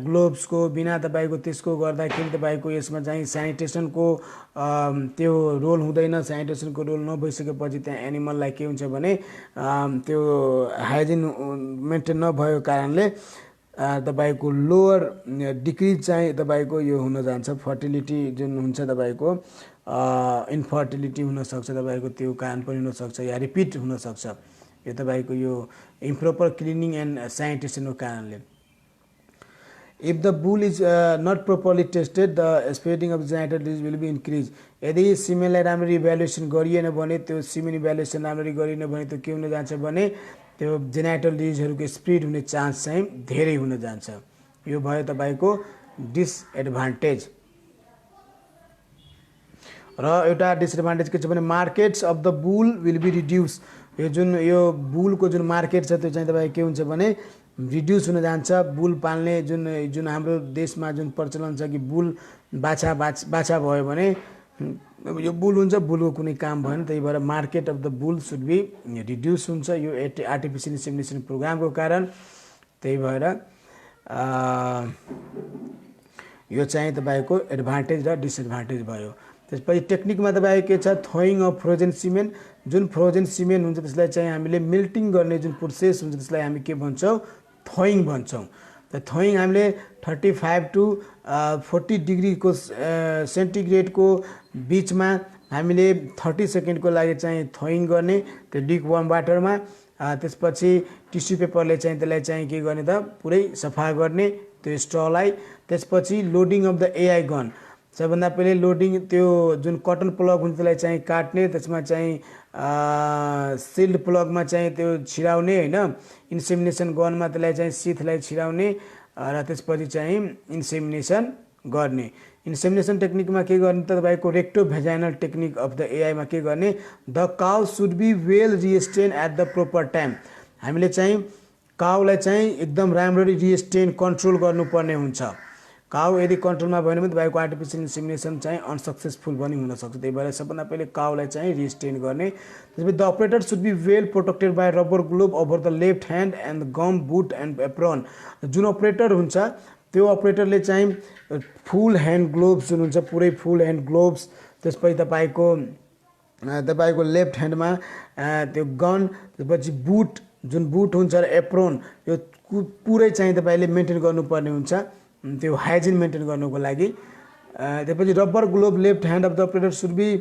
[SPEAKER 1] ग्लोभ्सको बिना तपाईको त्यसको गर्दाखेरि तपाईको यसमा चाहिँ स्यानिटेसनको त्यो रोल हुँदैन। स्यानिटेसनको रोल नभइसकेपछि त्यहाँ एनिमललाई के हुन्छ भने त्यो हाइजिन मेन्टेन नभएको कारणले तपाईको लोअर डिक्रिज चाहिँ तपाईको यो हुन जान्छ। फर्टिलिटी जुन हुन्छ तपाईको इन्फर्टिलिटी हुन सक्छ तपाईको त्यो कारण पनि हुन सक्छ या रिपिट हुन सक्छ यो तपाईको यो इम्प्रोपर क्लिनिङ एन्ड स्यानिटेसनको कारणले। If the bull is not properly tested the spreading of genital disease will be increase. यदि सिमेनलाई राम्ररी इभ्यालुएसन गरिएन भने त्यो सिमेन इभ्यालुएसन राम्ररी गरिएन भने त्यो के हुन जान्छ भने त्यो जेनिटल डिजिजहरुको स्प्रेड हुने चान्स चाहिँ धेरै हुन जान्छ। यो भयो तपाईको डिसएडभान्टेज। र एउटा डिसएडभान्टेज के छ भने markets of the bull will be reduce. यो जुन यो बुलको जुन मार्केट छ त्यो चाहिँ तपाईको के हुन्छ भने रिड्युस हुन जान्छ। बुल पाल्ने जुन हाम्रो देशमा जुन प्रचलन छ कि बुल बाछा भयो भने यो बुल हुन्छ बुलको कुनै काम भएन। त्यही भएर market of the bull should be reduce हुन्छ यो आर्टिफिसियल इन्सेमिनेसन प्रोग्रामको कारण। त्यही भएर यो चाहिँ तपाईको एडभान्टेज र डिसएडभान्टेज भयो। त्यसपछि टेक्निकमा तपाईको के छ थ्रोइङ अफ फ्रोजन सिमेन्ट। जुन फ्रोजन सिमेन्ट हुन्छ त्यसलाई चाहिँ हामीले मेल्टिङ गर्ने जुन प्रोसेस हुन्छ त्यसलाई हामी के भन्छौं थ्रोइङ भन्छौं। त थ्रोइङ हामीले 35 टु 40 डिग्री को सेन्टिग्रेडको बीचमा हामीले 30 सेकेन्डको लागि चाहिँ थ्रोइङ गर्ने त्यो लिक वार्म वाटरमा। त्यसपछि टिस्यु पेपरले चाहिँ त्यसलाई चाहिँ के गर्ने त पुरै सफा गर्ने त्यो स्ट्रलाई। त्यसपछि loading of the AI gun. सबभन्दा पहिले लोडिङ त्यो जुन कटन प्लग हुन्छ त्यसलाई चाहिँ काट्ने त्यसमा चाहिँ सिल्ड प्लगमा चाहिँ त्यो छिराउने हैन इन्सेमिनेसन गनमा त्यसलाई चाहिँ सिथलाई छिराउने र त्यसपछि चाहिँ इन्सेमिनेसन गर्ने। इन्सेमिनेसन टेक्निकमा के गर्ने त तपाईको recto vaginal technique of the AI मा के गर्ने the cow should be well restrain at the proper time. हामीले चाहिँ काउलाई चाहिँ एकदम राम्ररी रिस्ट्रेन कन्ट्रोल गर्नुपर्ने हुन्छ। काउ यदि कन्ट्रोलमा भएन भने तपाईँको आर्टिफिसियल इन्सेमिनेसन चाहिँ अनसक्सेसफुल पनि हुनसक्छ। त्यही भएर सबभन्दा पहिले काउलाई चाहिँ रिस्टेन गर्ने। त्यसपछि the operator should be well protected by rubber glove over the left hand and gum boot and apron. जुन अपरेटर हुन्छ त्यो अपरेटरले चाहिँ फुल ह्यान्ड ग्लोभ्स जुन हुन्छ पुरै फुल ह्यान्ड ग्लोभ्स, त्यसपछि तपाईँको लेफ्ट ह्यान्डमा त्यो गन, त्यसपछि बुट जुन बुट हुन्छ र एप्रोन यो पुरै चाहिँ तपाईँले मेन्टेन गर्नुपर्ने हुन्छ त्यो हाइजिन मेन्टेन गर्नुको लागि। त्यसपछि rubber glove left hand of the operator should be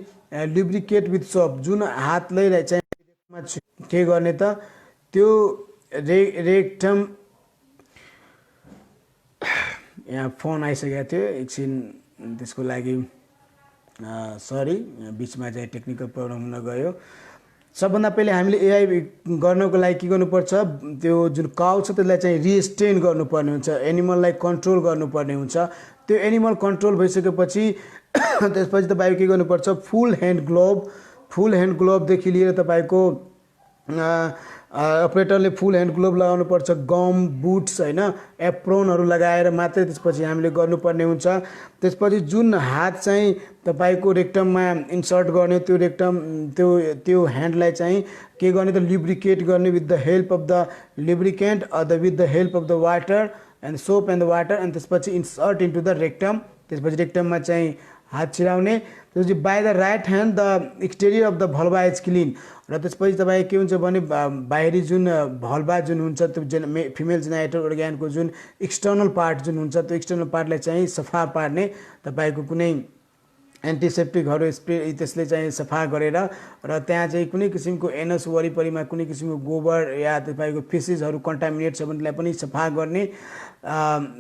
[SPEAKER 1] lubricate with soap. जुन हातलाई चाहिँ के गर्ने त त्यो रेक्टम, यहाँ फोन आइसकेको थियो एकछिन त्यसको लागि सरी, बिचमा चाहिँ टेक्निकल प्रब्लम हुन गयो। सबभन्दा पहिले हामीले एआई गर्नको लागि के गर्नुपर्छ, त्यो जुन काउ छ त्यसलाई चाहिँ रिस्टेन गर्नुपर्ने हुन्छ, एनिमललाई कन्ट्रोल गर्नुपर्ने हुन्छ। त्यो एनिमल कन्ट्रोल भइसकेपछि त्यसपछि तपाईँको के गर्नुपर्छ, फुल ह्यान्ड ग्लोभदेखि लिएर तपाईँको अपरेटरले फुल ह्यान्ड ग्लोभ लगाउनुपर्छ, गम बुट्स होइन एप्रोनहरू लगाएर मात्रै त्यसपछि हामीले गर्नुपर्ने हुन्छ। त्यसपछि जुन हात चाहिँ तपाईँको रेक्टममा इन्सर्ट गर्ने त्यो रेक्टम त्यो ह्यान्डलाई चाहिँ के गर्ने त लुब्रिकेट गर्ने with the help of the lubricant with the help of the water and soap and the water, and त्यसपछि इन्सर्ट इन्टु द रेक्टम। त्यसपछि रेक्टममा चाहिँ हात छिराउने। त्यसपछि by the right hand the exterior of the vulva is clean. र त्यसपछि तपाईँ के हुन्छ भने बाहिरी जुन भल्भा जुन हुन्छ त्यो फिमेल जेनाइटल अर्ग्यानको जुन एक्सटर्नल पार्ट जुन हुन्छ त्यो एक्सटर्नल पार्टलाई चाहिँ सफा पार्ने तपाईँको कुनै एन्टिसेप्टिकहरू स्प्रे त्यसले चाहिँ सफा गरेर, र त्यहाँ चाहिँ कुनै किसिमको एनस वरिपरिमा कुनै किसिमको गोबर या तपाईँको फिसेसहरू कन्टामिनेट छ भने त्यसलाई पनि सफा गर्ने।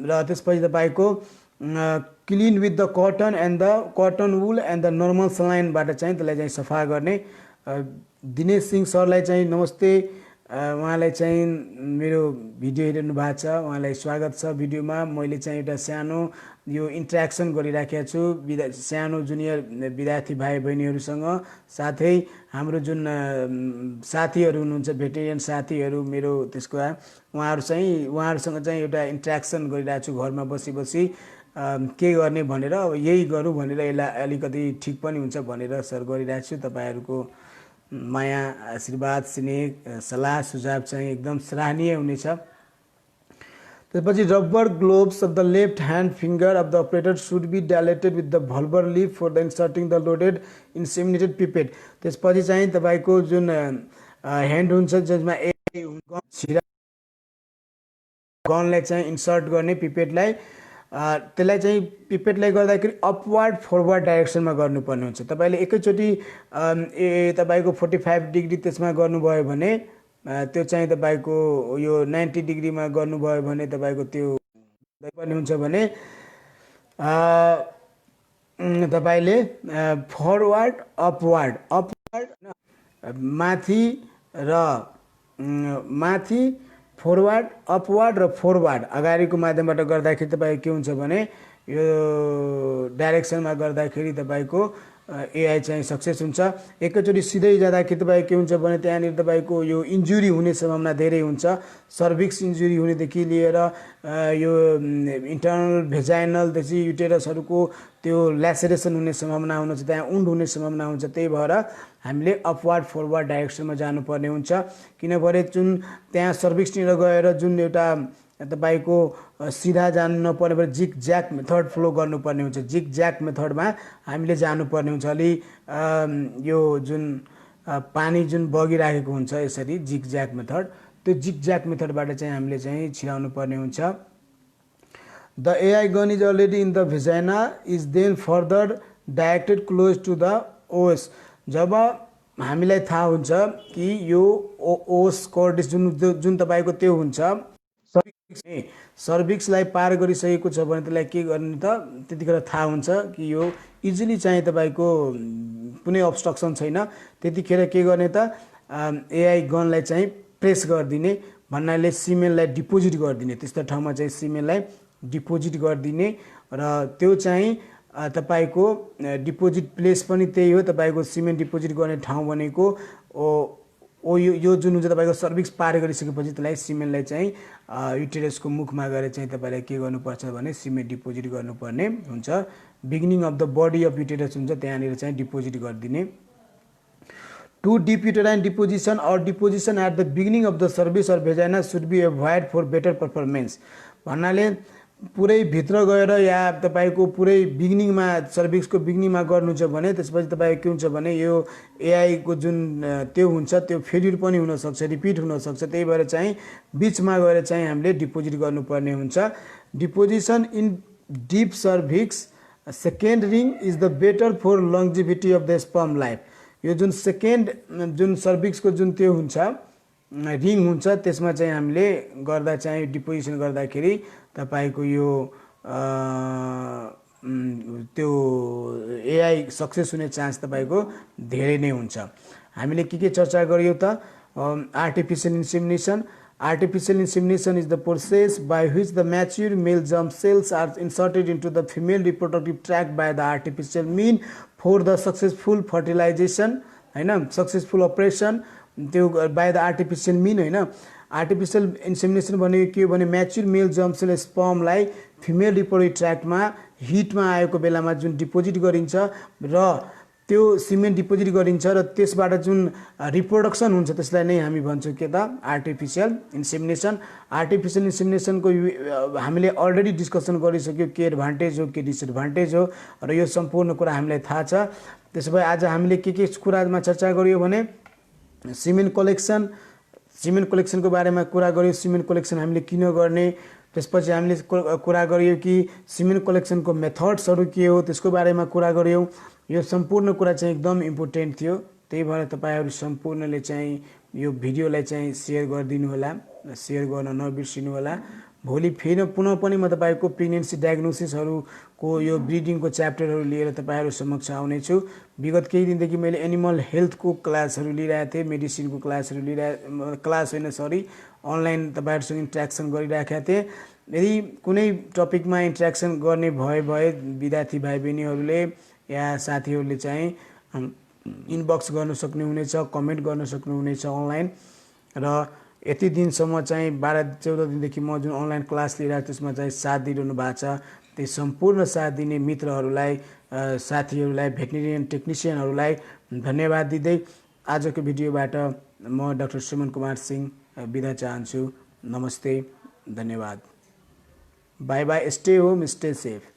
[SPEAKER 1] र त्यसपछि तपाईँको clean with the cotton wool and the normal सलाइनबाट चाहिँ त्यसलाई चाहिँ सफा गर्ने। दिनेश सिंह सरलाई चाहिँ नमस्ते, उहाँलाई चाहिँ मेरो भिडियो हेरिरहनु भएको छ, उहाँलाई स्वागत छ भिडियोमा। मैले चाहिँ एउटा सानो यो इन्ट्रेक्सन गरिराखेको छु सानो जुनियर विद्यार्थी भाइ बहिनीहरूसँग, साथै हाम्रो जुन साथीहरू हुनुहुन्छ भेटेरियन साथीहरू मेरो त्यसको उहाँहरूसँग चाहिँ एउटा इन्ट्रेक्सन गरिरहेको छु घरमा बसी बसी के गर्ने भनेर, अब यही गरौँ भनेर यसलाई अलिकति ठिक पनि हुन्छ भनेर सर गरिरहेको छु। तपाईँहरूको माया आशीर्वाद स्नेह सल्लाह सुझाव चाहिँ एकदम सराहनीय हुनेछ। त्यसपछि rubber gloves of the left hand finger of the operator should be dilated with the vulvar lip for the inserting the loaded inseminated pipette. त्यसपछि चाहिँ तपाईँको जुन ह्यान्ड हुन्छ जसमा गनलाई चाहिँ इन्सर्ट गर्ने पिपेटलाई, त्यसलाई चाहिँ पिपेटलाई गर्दाखेरि अपवार्ड फरवर्ड डाइरेक्सनमा गर्नुपर्ने हुन्छ। तपाईँले एकैचोटि तपाईँको 45 डिग्री त्यसमा गर्नुभयो भने त्यो चाहिँ तपाईँको यो 90 डिग्रीमा गर्नुभयो भने तपाईँको त्यो पर्ने हुन्छ भने तपाईँले फरवर्ड अपवार्ड माथि फरवर्ड अपवार्ड र फरवर्ड अगाडिको माध्यमबाट गर्दाखेरि तपाईँको के हुन्छ भने यो डाइरेक्सनमा गर्दाखेरि तपाईँको एआई चाहिँ सक्सेस हुन्छ। एकैचोटि सिधै जाँदाखेरि तपाईँको के हुन्छ भने त्यहाँनिर तपाईँको यो इन्जुरी हुने सम्भावना धेरै हुन्छ। सर्भिक्स इन्जुरी हुनेदेखि लिएर यो इन्टर्नल भेजाइनलदेखि युटेरसहरूको त्यो ल्यासेरेसन हुने सम्भावना हुन्छ, त्यहाँ उन्ड हुने सम्भावना हुन्छ। त्यही भएर हामीले अपवार्ड फरवर्ड डाइरेक्सनमा जानुपर्ने हुन्छ, किनभने जुन त्यहाँ सर्भिक्सतिर गएर जुन एउटा तपाईँको सिधा जानु नपर्ने भएर जिग ज्याक मेथड फ्लो गर्नुपर्ने हुन्छ। जिग ज्याक मेथडमा हामीले जानुपर्ने हुन्छ। अलि यो जुन पानी जुन बगिरहेको हुन्छ यसरी जिग ज्याक मेथड, त्यो जिग ज्याक मेथडबाट चाहिँ हामीले चाहिँ छिराउनु पर्ने हुन्छ। The AI gun is already in the vagina is then further directed close to the os. जब हामीलाई थाहा हुन्छ कि यो ओस कोर्डिस जुन तपाईँको त्यो हुन्छ सर्भिक्सलाई पार गरिसकेको छ भने त्यसलाई के गर्ने त त्यतिखेर थाहा हुन्छ कि यो इजिली चाहिँ तपाईँको कुनै अब्स्ट्रक्सन छैन। त्यतिखेर के गर्ने त एआई गनलाई चाहिँ प्रेस गरिदिने भन्नाले सिमेन्टलाई डिपोजिट गरिदिने, त्यस्तो ठाउँमा चाहिँ सिमेन्टलाई डिपोजिट गरिदिने र त्यो चाहिँ तपाईँको डिपोजिट प्लेस पनि त्यही हो। तपाईँको सिमेन्ट डिपोजिट गर्ने ठाउँ भनेको यो जुन हुन्छ तपाईँको सर्भिक्स पार गरिसकेपछि त्यसलाई सिमेन्टलाई चाहिँ युटेरसको मुखमा गएर चाहिँ तपाईँले के गर्नुपर्छ भने सिमेन्ट डिपोजिट गर्नुपर्ने हुन्छ। Beginning of the body of uterus हुन्छ त्यहाँनिर चाहिँ डिपोजिट गरिदिने। To deep uterine deposition or deposition at the beginning of the cervix or vagina should be avoid for better performance भन्नाले पुरै भित्र गएर या तपाईँको पुरै बिगिनिङमा सर्भिसको बिगिनिङमा गर्नुहुन्छ भने त्यसपछि तपाईँको के हुन्छ भने यो एआईको जुन त्यो हुन्छ त्यो फेलियर पनि हुनसक्छ, रिपिट हुनसक्छ। त्यही भएर चाहिँ बिचमा गएर चाहिँ हामीले डिपोजिट गर्नुपर्ने हुन्छ। Deposition in deep cervix second ring is the better for longevity of the sperm life. यो जुन सेकेन्ड जुन सर्भिक्सको जुन त्यो हुन्छ रिङ हुन्छ त्यसमा चाहिँ हामीले गर्दा चाहिँ डिपोजिसन गर्दाखेरि तपाईँको यो त्यो एआई सक्सेस हुने चान्स तपाईँको धेरै नै हुन्छ। हामीले के चर्चा गर्यौँ त artificial insemination. Artificial insemination is the process by which the mature male germ cells are inserted into the female reproductive tract by the artificial mean for the successful fertilization हैन, सक्सेसफुल अपरेसन त्यो by the artificial mean हैन। Artificial insemination भनेको के हो भने mature male germ cell स्पर्मलाई female reproductive ट्र्याक्टमा हिटमा आएको बेलामा जुन डिपोजिट गरिन्छ र त्यो सिमेन्ट डिपोजिट गरिन्छ र त्यसबाट जुन रिप्रोडक्सन हुन्छ त्यसलाई नै हामी भन्छौँ के त आर्टिफिसियल इन्सेमिनेसन। आर्टिफिसियल इन्सेमिनेसनको हामीले अलरेडी डिस्कसन गरिसक्यो के एडभान्टेज हो के डिसएडभान्टेज हो र यो सम्पूर्ण कुरा हामीलाई थाहा छ। त्यसो भए आज हामीले के कुरामा चर्चा गर्यौँ भने सिमेन्ट कलेक्सनको बारेमा कुरा गर्यौँ। सिमेन्ट कलेक्सन हामीले किन गर्ने, त्यसपछि हामीले कुरा गर्यौँ कि सिमेन्ट कलेक्सनको मेथड्सहरू के हो त्यसको बारेमा कुरा गर्यौँ। यो सम्पूर्ण कुरा चाहिँ एकदम इम्पोर्टेन्ट थियो। त्यही भएर तपाईँहरू सम्पूर्णले चाहिँ यो भिडियोलाई चाहिँ सेयर गरिदिनु होला, सेयर गर्न नबिर्सिनु होला। भोलि फेरि पुनः पनि म तपाईँको प्रेग्नेन्सी डायग्नोसिसहरूको यो ब्रिडिङको च्याप्टरहरू लिएर तपाईँहरू समक्ष आउनेछु। विगत केही दिनदेखि मैले एनिमल हेल्थको क्लासहरू लिइरहेको थिएँ, मेडिसिनको क्लास अनलाइन तपाईँहरूसँग इन्ट्रेक्सन गरिराखेका थिएँ। यदि कुनै टपिकमा इन्ट्रेक्सन गर्ने भए विद्यार्थी भाइ बहिनीहरूले या साथीहरूले चाहिँ इनबक्स गर्न सक्नुहुनेछ, कमेन्ट गर्न सक्नुहुनेछ अनलाइन। र यति दिनसम्म चाहिँ 12-14 दिनदेखि म जुन अनलाइन क्लास लिइरहेको त्यसमा चाहिँ साथ दिइरहनु भएको छ। त्यो सम्पूर्ण साथ दिने मित्रहरूलाई, साथीहरूलाई, भेटनेरियन टेक्निसियनहरूलाई धन्यवाद दिँदै आजको भिडियोबाट म डाक्टर सुमन कुमार सिंह बिदा चाहन्छु। नमस्ते, धन्यवाद। By by, stay home, stay safe.